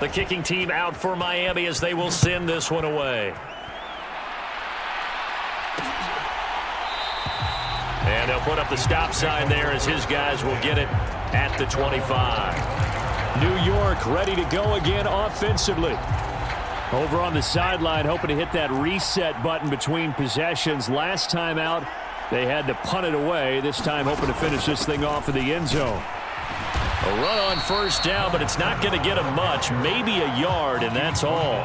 The kicking team out for Miami as they will send this one away. And they'll put up the stop sign there as his guys will get it at the 25. New York ready to go again offensively. Over on the sideline, hoping to hit that reset button between possessions. Last time out, they had to punt it away. This time hoping to finish this thing off in the end zone. A run on 1st down, but it's not going to get him much. Maybe a yard, and that's all.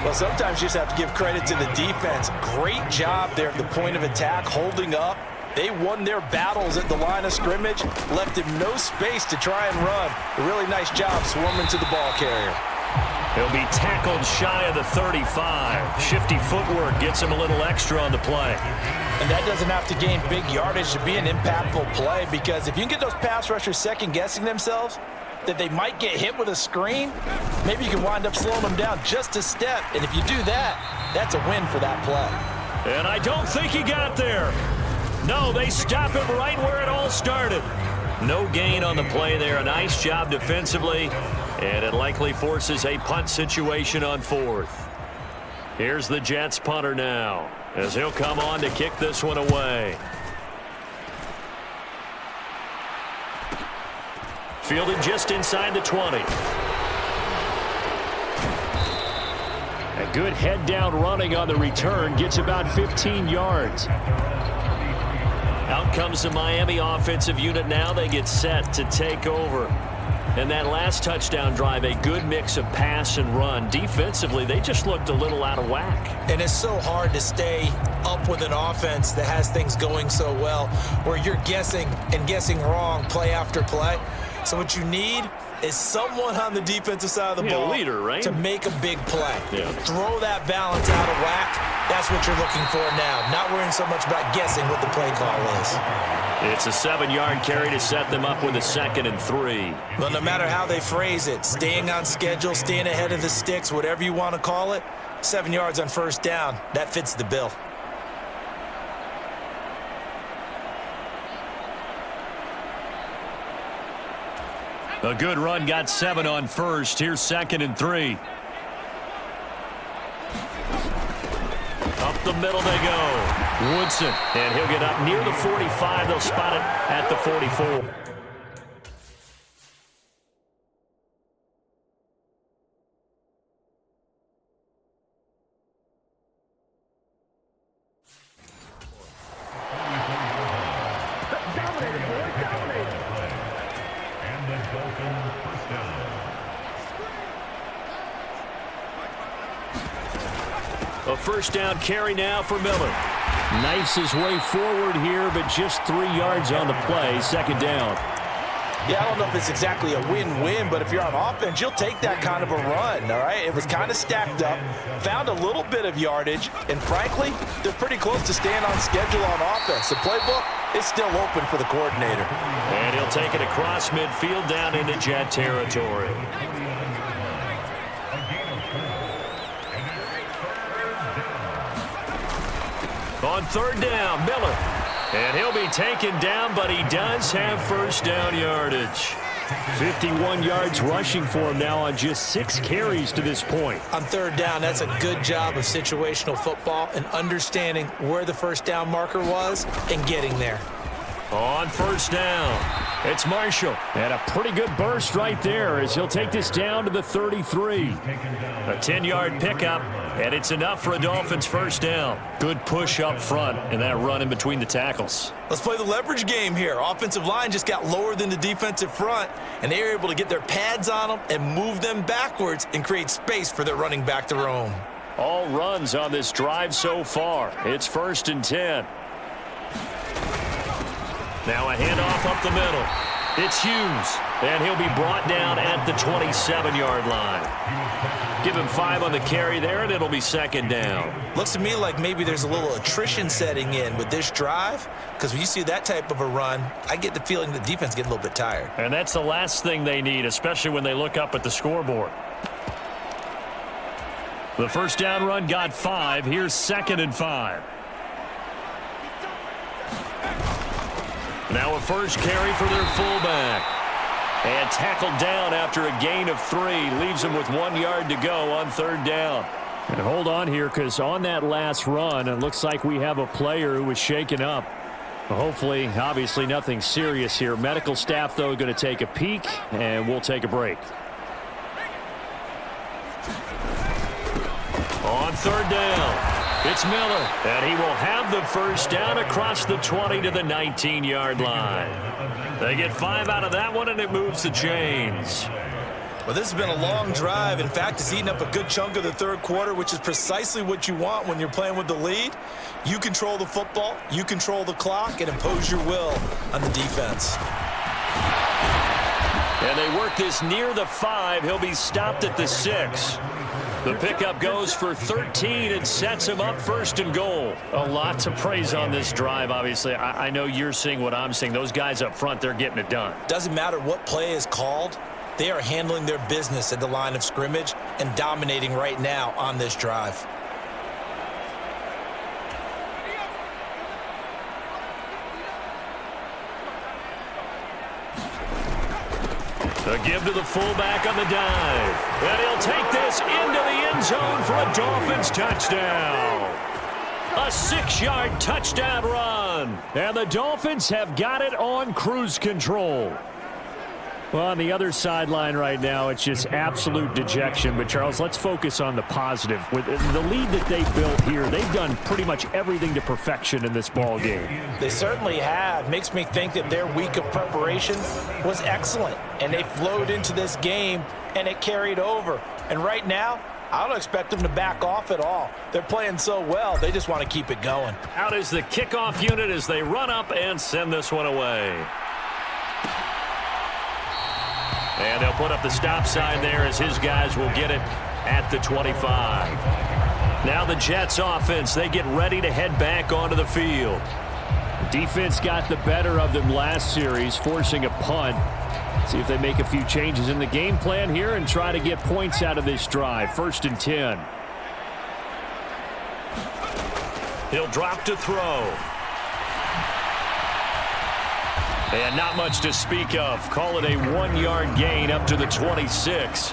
Well, sometimes you just have to give credit to the defense. Great job there at the point of attack, holding up. They won their battles at the line of scrimmage, left him no space to try and run. A really nice job swarming to the ball carrier. He'll be tackled shy of the 35. Shifty footwork gets him a little extra on the play. And that doesn't have to gain big yardage to be an impactful play, because if you can get those pass rushers second-guessing themselves, that they might get hit with a screen, maybe you can wind up slowing them down just a step. And if you do that, that's a win for that play. And I don't think he got there. No, they stop him right where it all started. No gain on the play there. A nice job defensively, and it likely forces a punt situation on fourth. Here's the Jets punter now, as he'll come on to kick this one away. Fielded just inside the 20. A good head down running on the return, gets about 15 yards. Out comes the Miami offensive unit now. They get set to take over. And that last touchdown drive, a good mix of pass and run. Defensively, they just looked a little out of whack. And it's so hard to stay up with an offense that has things going so well, where you're guessing and guessing wrong play after play. So what you need is someone on the defensive side of the ball, leader, right? to make a big play. Yeah. Throw that balance out of whack. That's what you're looking for now. Not worrying so much about guessing what the play call is. It's a 7-yard carry to set them up with a 2nd and 3. But no matter how they phrase it, staying on schedule, staying ahead of the sticks, whatever you want to call it, 7 yards on first down, that fits the bill. A good run, got 7 on first. Here's 2nd and 3. Up the middle they go. Woodson, and he'll get up near the 45. They'll spot it at the 44. A first down carry now for Miller. Knifes his way forward here, but just 3 yards on the play. 2nd down. Yeah, I don't know if it's exactly a win-win, but if you're on offense, you'll take that kind of a run, all right? It was kind of stacked up, found a little bit of yardage, and frankly, they're pretty close to staying on schedule on offense. The playbook is still open for the coordinator. And he'll take it across midfield down into Jet territory. On 3rd down, Miller. And he'll be taken down, but he does have first down yardage. 51 yards rushing for him now on just 6 carries to this point. On 3rd down, that's a good job of situational football and understanding where the first down marker was and getting there. On 1st down, it's Marshall. And a pretty good burst right there as he'll take this down to the 33. A 10-yard pickup, and it's enough for a Dolphins first down. Good push up front and that run in between the tackles. Let's play the leverage game here. Offensive line just got lower than the defensive front, and they were able to get their pads on them and move them backwards and create space for their running back to roam. All runs on this drive so far. It's 1st and 10. Now a handoff up the middle. It's Hughes, and he'll be brought down at the 27-yard line. Give him 5 on the carry there, and it'll be 2nd down. Looks to me like maybe there's a little attrition setting in with this drive, because when you see that type of a run, I get the feeling the defense getting a little bit tired. And that's the last thing they need, especially when they look up at the scoreboard. The first down run got 5. Here's 2nd and 5. Now a first carry for their fullback. And tackled down after a gain of 3. Leaves him with 1 yard to go on 3rd down. And hold on here, because on that last run, it looks like we have a player who was shaken up. Hopefully, obviously nothing serious here. Medical staff, though, going to take a peek, and we'll take a break. On 3rd down, it's Miller, and he will have the first down across the 20 to the 19-yard line. They get 5 out of that one, and it moves the chains. Well, this has been a long drive. In fact, it's eaten up a good chunk of the 3rd quarter, which is precisely what you want when you're playing with the lead. You control the football, you control the clock, and impose your will on the defense. And they work this near the 5. He'll be stopped at the 6. The pickup goes for 13 and sets him up 1st and goal. A lot to praise on this drive, obviously. I know you're seeing what I'm seeing. Those guys up front, they're getting it done. Doesn't matter what play is called. They are handling their business at the line of scrimmage and dominating right now on this drive. A give to the fullback on the dive. And he'll take this into the end zone for a Dolphins touchdown. A 6-yard touchdown run. And the Dolphins have got it on cruise control. Well, on the other sideline right now, it's just absolute dejection. But, Charles, let's focus on the positive. With the lead that they built here, they've done pretty much everything to perfection in this ball game. They certainly have. Makes me think that their week of preparation was excellent. And they flowed into this game, and it carried over. And right now, I don't expect them to back off at all. They're playing so well, they just want to keep it going. Out is the kickoff unit as they run up and send this one away. And they'll put up the stop sign there as his guys will get it at the 25. Now the Jets offense, they get ready to head back onto the field. Defense got the better of them last series, forcing a punt. See if they make a few changes in the game plan here and try to get points out of this drive. 1st and 10. He'll drop to throw. And not much to speak of. Call it a 1-yard gain up to the 26.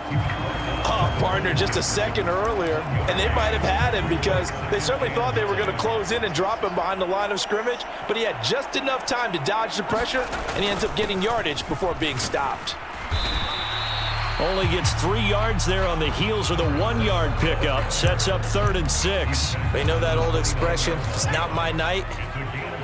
Oh, partner, just a second earlier, and they might have had him because they certainly thought they were going to close in and drop him behind the line of scrimmage, but he had just enough time to dodge the pressure, and he ends up getting yardage before being stopped. Only gets 3 yards there on the heels of the 1-yard pickup. Sets up 3rd and 6. They know that old expression, it's not my night.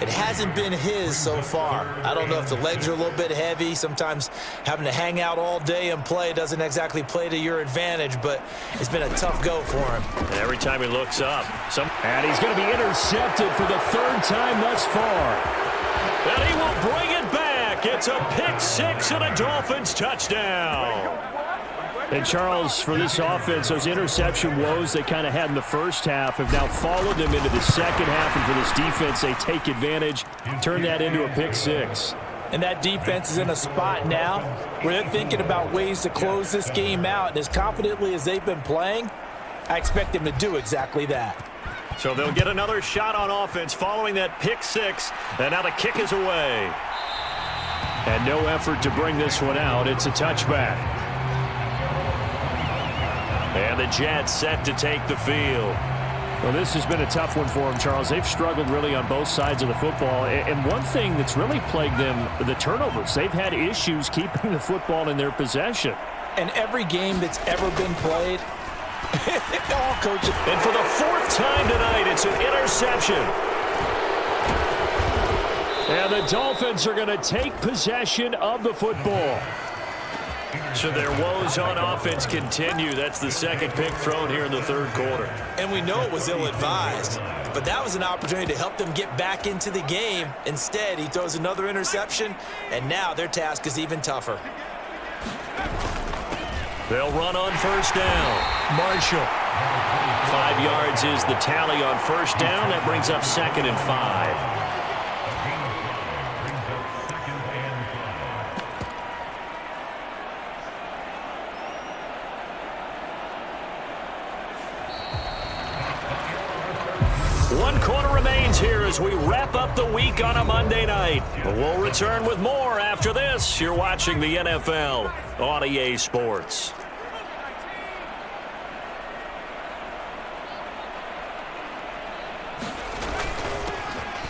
It hasn't been his so far. I don't know if the legs are a little bit heavy. Sometimes having to hang out all day and play doesn't exactly play to your advantage, but it's been a tough go for him. And every time he looks up. And he's going to be intercepted for the 3rd time thus far. And he will bring it back. It's a pick 6 and a Dolphins touchdown. And, Charles, for this offense, those interception woes they kind of had in the first half have now followed them into the second half. And for this defense, they take advantage, turn that into a pick 6. And that defense is in a spot now where they're thinking about ways to close this game out. And as confidently as they've been playing, I expect them to do exactly that. So they'll get another shot on offense following that pick 6. And now the kick is away. And no effort to bring this one out. It's a touchback. And the Jets set to take the field. Well, this has been a tough one for them, Charles. They've struggled really on both sides of the football. And one thing that's really plagued them, the turnovers. They've had issues keeping the football in their possession. And every game that's ever been played, all coaches. And for the 4th time tonight, it's an interception. And the Dolphins are going to take possession of the football. So their woes on offense continue. That's the 2nd pick thrown here in the 3rd quarter. And we know it was ill-advised, but that was an opportunity to help them get back into the game. Instead, he throws another interception, and now their task is even tougher. They'll run on 1st down. Marshall. 5 yards is the tally on 1st down. That brings up 2nd and 5. One quarter remains here as we wrap up the week on a Monday night. We'll return with more after this. You're watching the NFL on EA Sports.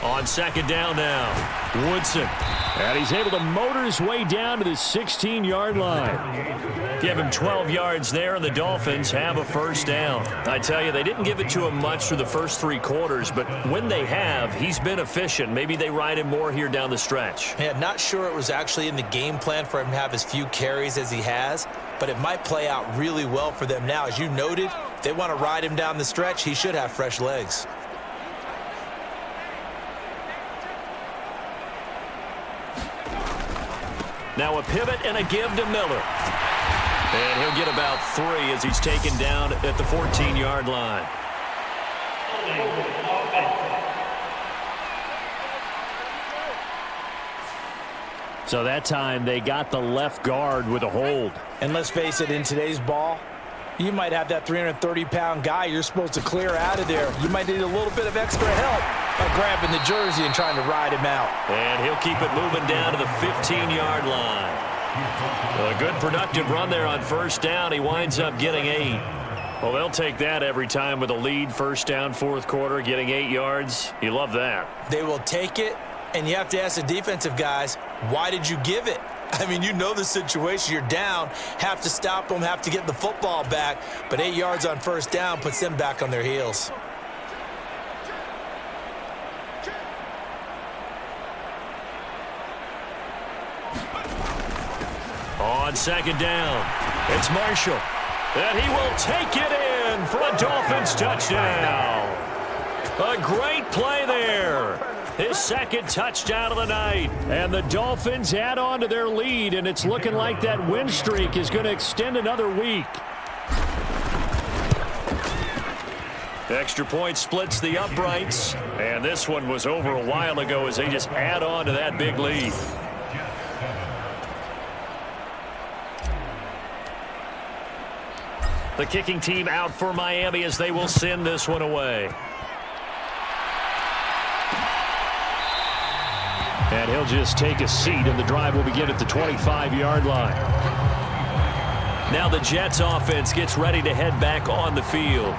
On 2nd down now, Woodson. And he's able to motor his way down to the 16-yard line. Give him 12 yards there, and the Dolphins have a 1st down. I tell you, they didn't give it to him much through the first 3 quarters, but when they have, he's been efficient. Maybe they ride him more here down the stretch. Yeah, not sure it was actually in the game plan for him to have as few carries as he has, but it might play out really well for them now. As you noted, if they want to ride him down the stretch, he should have fresh legs. Now a pivot and a give to Miller. And he'll get about 3 as he's taken down at the 14-yard line. So that time they got the left guard with a hold. And let's face it, in today's ball, you might have that 330-pound guy you're supposed to clear out of there. You might need a little bit of extra help by grabbing the jersey and trying to ride him out. And he'll keep it moving down to the 15-yard line. A good productive run there on first down. He winds up getting 8. Well, they'll take that every time with a lead, first down, fourth quarter, getting 8 yards. You love that. They will take it, and you have to ask the defensive guys, why did you give it? I mean, you know the situation. You're down, have to stop them, have to get the football back, but 8 yards on first down puts them back on their heels. On second down, it's Marshall. And he will take it in for a Dolphins touchdown. A great play there. His second touchdown of the night. And the Dolphins add on to their lead, and it's looking like that win streak is going to extend another week. Extra point splits the uprights. And this one was over a while ago as they just add on to that big lead. The kicking team out for Miami as they will send this one away. And he'll just take a seat, and the drive will begin at the 25-yard line. Now the Jets offense gets ready to head back on the field.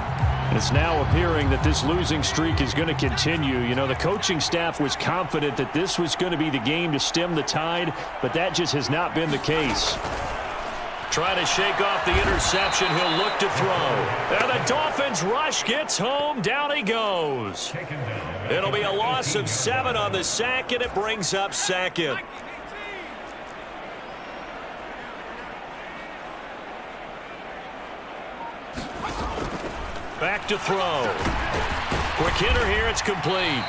It's now appearing that this losing streak is going to continue. You know, the coaching staff was confident that this was going to be the game to stem the tide, but that just has not been the case. Trying to shake off the interception. He'll look to throw. And the Dolphins rush gets home. Down he goes. It'll be a loss of 7 on the sack, and it brings up second. Back to throw. Quick hitter here. It's complete.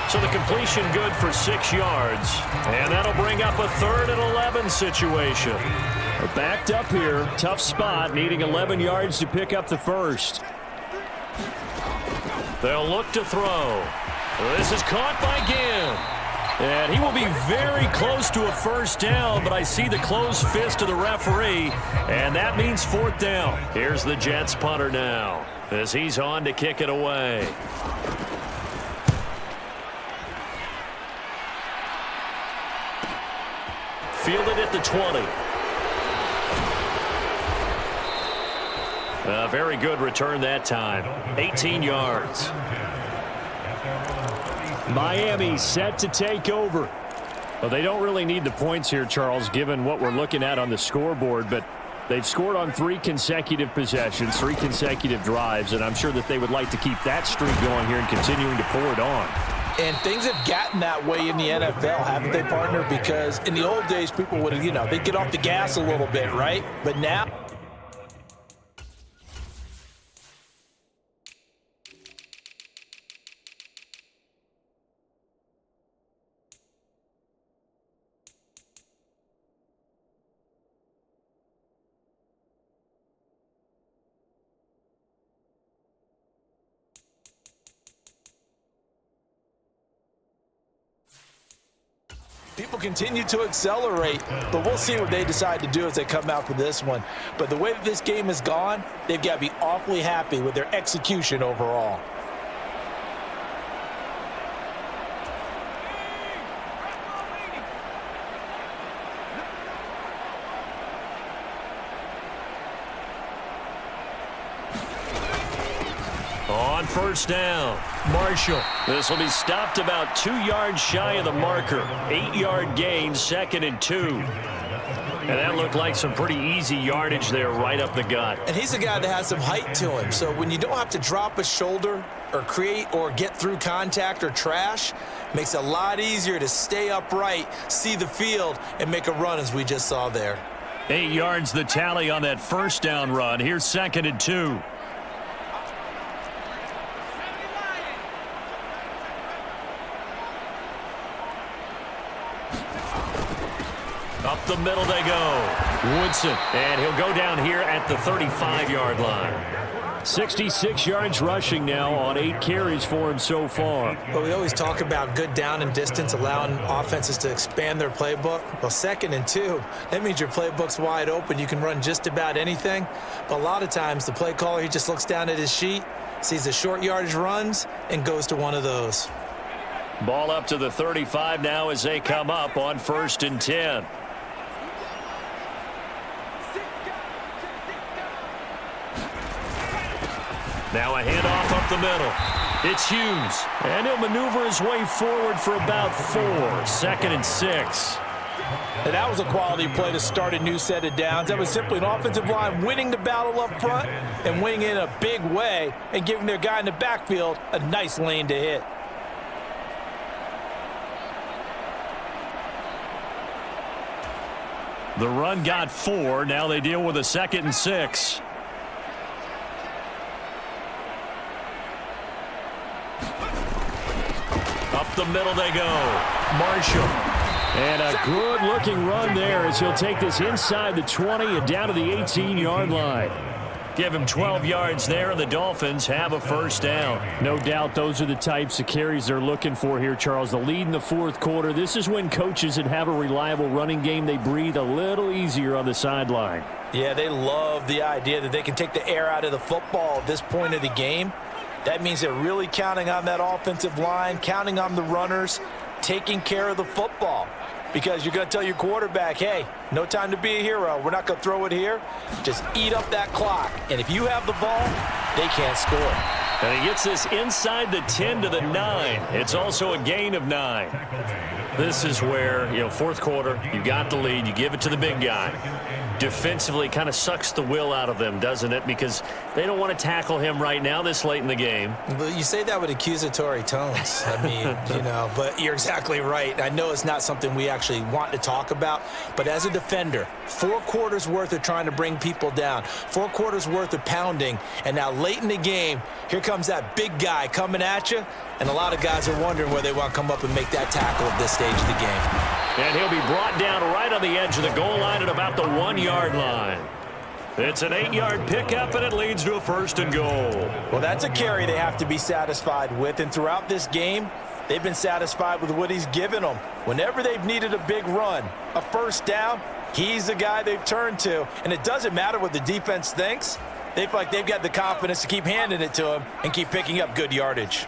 So the completion good for 6 yards. And that'll bring up a 3rd and 11 situation. We're backed up here. Tough spot, needing 11 yards to pick up the first. They'll look to throw. This is caught by Ginn. And he will be very close to a first down, but I see the closed fist of the referee, and that means 4th down. Here's the Jets punter now as he's on to kick it away. Fielded at the 20. A very good return that time. 18 yards. Miami set to take over. Well, they don't really need the points here, Charles, given what we're looking at on the scoreboard, but they've scored on 3 consecutive possessions, 3 consecutive drives, and I'm sure that they would like to keep that streak going here and continuing to pour it on. And things have gotten that way in the NFL, haven't they, partner? Because in the old days, people would, they'd get off the gas a little bit, right? But now... people continue to accelerate, but we'll see what they decide to do as they come out for this one. But the way that this game has gone, they've got to be awfully happy with their execution overall. On first down, Marshall. This will be stopped about 2 yards shy of the marker. 8-yard gain, 2nd and 2. And that looked like some pretty easy yardage there right up the gut. And he's a guy that has some height to him. So when you don't have to drop a shoulder or create or get through contact or trash, makes it a lot easier to stay upright, see the field, and make a run as we just saw there. 8 yards the tally on that first down run. Here's 2nd and 2. Up the middle they go. Woodson, and he'll go down here at the 35-yard line. 66 yards rushing now on 8 carries for him so far. But we always talk about good down and distance, allowing offenses to expand their playbook. Well, 2nd and 2, that means your playbook's wide open. You can run just about anything. But a lot of times, the play caller, he just looks down at his sheet, sees the short yardage runs, and goes to one of those. Ball up to the 35 now as they come up on 1st and 10. Now a handoff up the middle. It's Hughes. And he'll maneuver his way forward for about 4. 2nd and 6. And that was a quality play to start a new set of downs. That was simply an offensive line winning the battle up front and winning in a big way and giving their guy in the backfield a nice lane to hit. The run got 4. Now they deal with a 2nd and 6. Up the middle they go. Marshall. And a good-looking run there as he'll take this inside the 20 and down to the 18-yard line. Give him 12 yards there, and the Dolphins have a 1st down. No doubt those are the types of carries they're looking for here, Charles. The lead in the 4th quarter. This is when coaches that have a reliable running game, they breathe a little easier on the sideline. Yeah, they love the idea that they can take the air out of the football at this point of the game. That means they're really counting on that offensive line, counting on the runners, taking care of the football. Because you're going to tell your quarterback, hey, no time to be a hero. We're not going to throw it here. Just eat up that clock. And if you have the ball, they can't score. And he gets this inside the 10 to the 9. It's also a gain of 9. This is where, 4th quarter, you got the lead, you give it to the big guy. Defensively kind of sucks the will out of them, doesn't it? Because they don't want to tackle him right now this late in the game. But you say that with accusatory tones. I mean, but you're exactly right. I know it's not something we actually want to talk about, but as a defender, 4 quarters worth of trying to bring people down, 4 quarters worth of pounding, and now late in the game, here comes that big guy coming at you, and a lot of guys are wondering where they want to come up and make that tackle at this stage of the game. And he'll be brought down right on the edge of the goal line at about the 1-yard line. It's an 8-yard pickup, and it leads to a 1st and goal. Well, that's a carry they have to be satisfied with, and throughout this game, they've been satisfied with what he's given them. Whenever they've needed a big run, a 1st down, he's the guy they've turned to. And it doesn't matter what the defense thinks. They feel like they've got the confidence to keep handing it to him and keep picking up good yardage.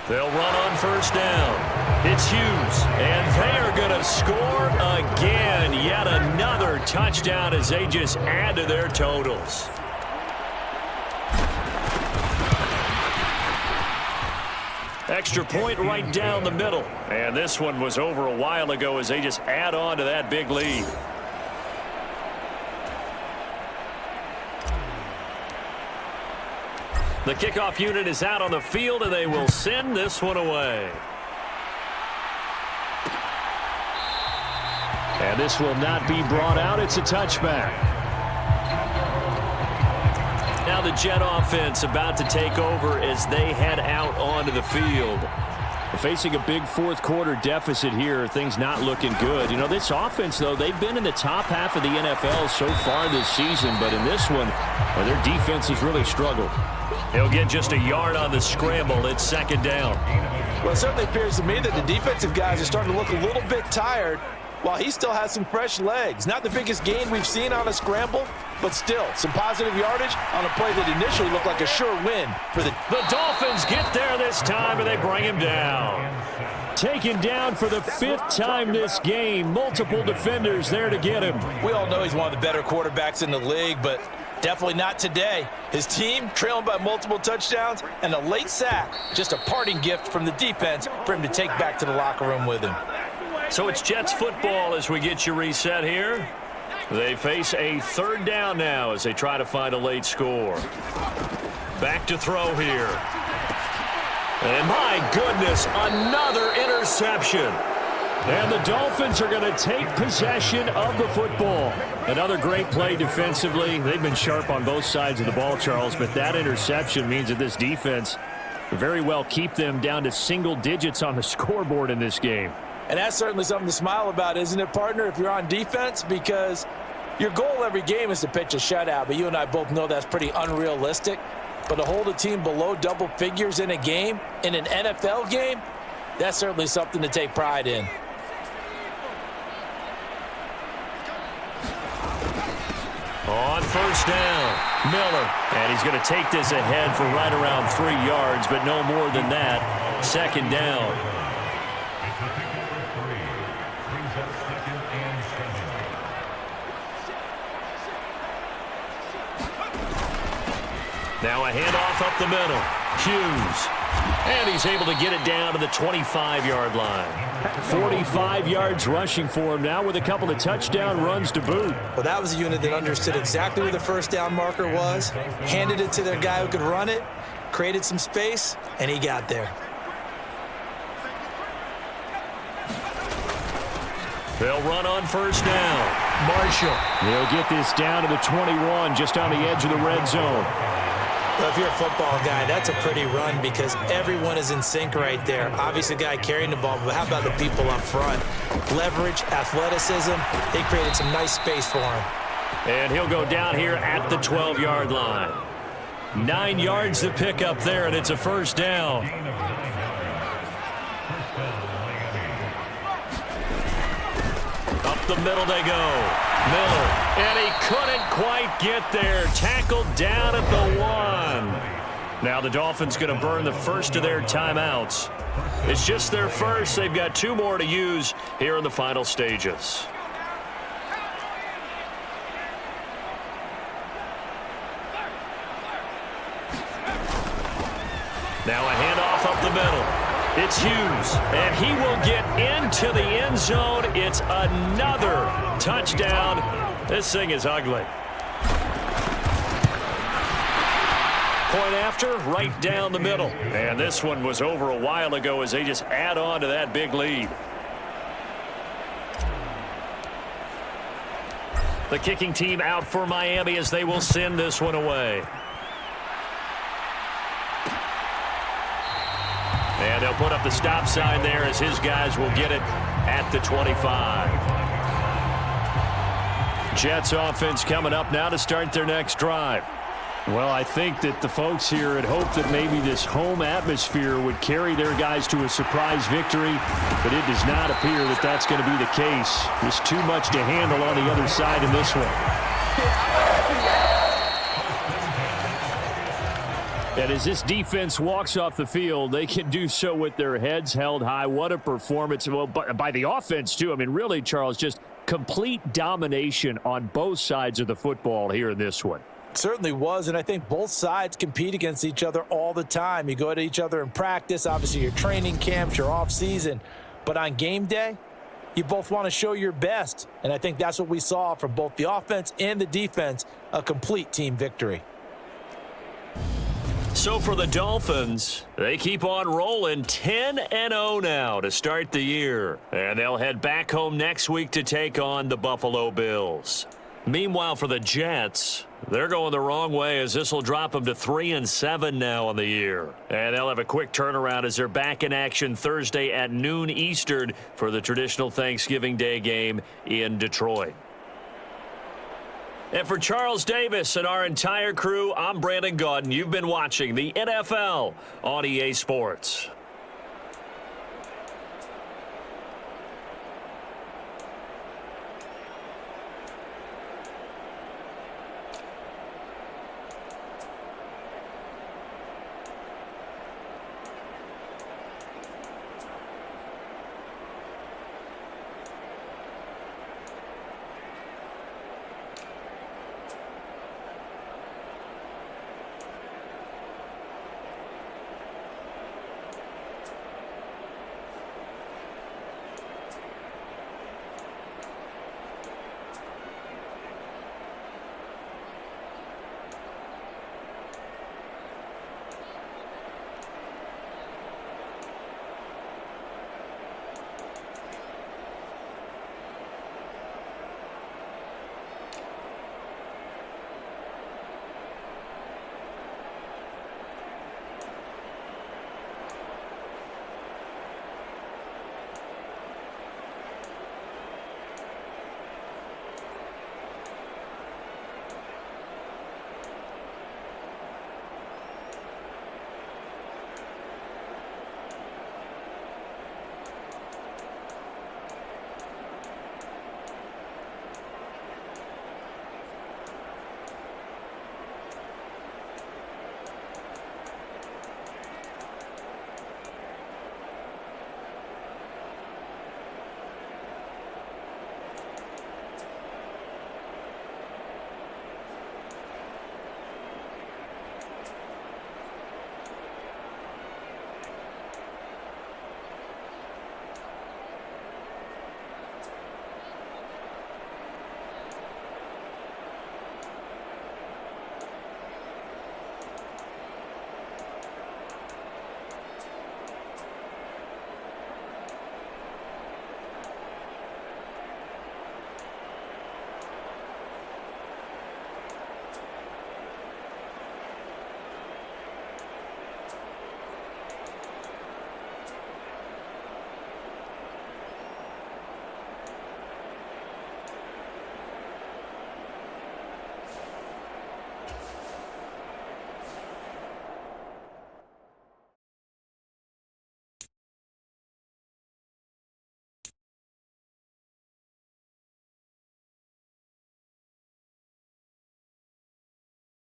They'll run on 1st down. It's Hughes, and they are going to score again. Yet another touchdown as they just add to their totals. Extra point right down the middle. And this one was over a while ago as they just add on to that big lead. The kickoff unit is out on the field, and they will send this one away. And this will not be brought out. It's a touchback. Now the Jet offense about to take over as they head out onto the field. Facing a big 4th quarter deficit here, things not looking good. This offense, though, they've been in the top half of the NFL so far this season, but in this one, their defense has really struggled. He'll get just a yard on the scramble. It's 2nd down. Well, it certainly appears to me that the defensive guys are starting to look a little bit tired while he still has some fresh legs. Not the biggest gain we've seen on a scramble, but still some positive yardage on a play that initially looked like a sure win for the Dolphins get there this time, and they bring him down. Taken down for the 5th time this game. Multiple defenders there to get him. We all know he's one of the better quarterbacks in the league, but definitely not today. His team trailing by multiple touchdowns and a late sack. Just a parting gift from the defense for him to take back to the locker room with him. So it's Jets football as we get you reset here. They face a 3rd down now as they try to find a late score. Back to throw here. And my goodness, another interception. And the Dolphins are going to take possession of the football. Another great play defensively. They've been sharp on both sides of the ball, Charles, but that interception means that this defense, very well keep them down to single digits on the scoreboard in this game. And that's certainly something to smile about, isn't it, partner, if you're on defense? Because your goal every game is to pitch a shutout, but you and I both know that's pretty unrealistic. But to hold a team below double figures in a game, in an NFL game, that's certainly something to take pride in. On first down, Miller. And he's going to take this ahead for right around 3 yards, but no more than that. Second down. Now a handoff up the middle. Hughes. And he's able to get it down to the 25-yard line. 45 yards rushing for him now with a couple of touchdown runs to boot. Well, that was a unit that understood exactly where the first down marker was, handed it to their guy who could run it, created some space, and he got there. They'll run on first down. Marshall. They'll get this down to the 21, just on the edge of the red zone. Well, if you're a football guy, that's a pretty run because everyone is in sync right there. Obviously, the guy carrying the ball, but how about the people up front? Leverage, athleticism, they created some nice space for him. And he'll go down here at the 12-yard line. 9 yards to pick up there, and it's a first down. Up the middle they go. Miller, and he couldn't quite get there. Tackled down at the 1. Now the Dolphins going to burn the first of their timeouts. It's just their first. They've got 2 more to use here in the final stages. Now a handoff up the middle. It's Hughes, and he will get into the end zone. It's another touchdown. This thing is ugly. Point after, right down the middle. And this one was over a while ago as they just add on to that big lead. The kicking team out for Miami as they will send this one away. And they'll put up the stop sign there as his guys will get it at the 25. Jets offense coming up now to start their next drive. Well, I think that the folks here had hoped that maybe this home atmosphere would carry their guys to a surprise victory, but it does not appear that that's going to be the case. There's too much to handle on the other side in this one. And as this defense walks off the field, they can do so with their heads held high. What a performance. Well, by the offense, too. I mean, really, Charles, just complete domination on both sides of the football here in this one. Certainly was, and I think both sides compete against each other all the time. You go to each other in practice, obviously your training camps, your off-season. But on game day, you both want to show your best. And I think that's what we saw from both the offense and the defense, a complete team victory. So for the Dolphins, they keep on rolling 10-0 now to start the year. And they'll head back home next week to take on the Buffalo Bills. Meanwhile, for the Jets, they're going the wrong way as this will drop them to 3-7 now on the year. And they'll have a quick turnaround as they're back in action Thursday at noon Eastern for the traditional Thanksgiving Day game in Detroit. And for Charles Davis and our entire crew, I'm Brandon Gaudin. You've been watching the NFL on EA Sports.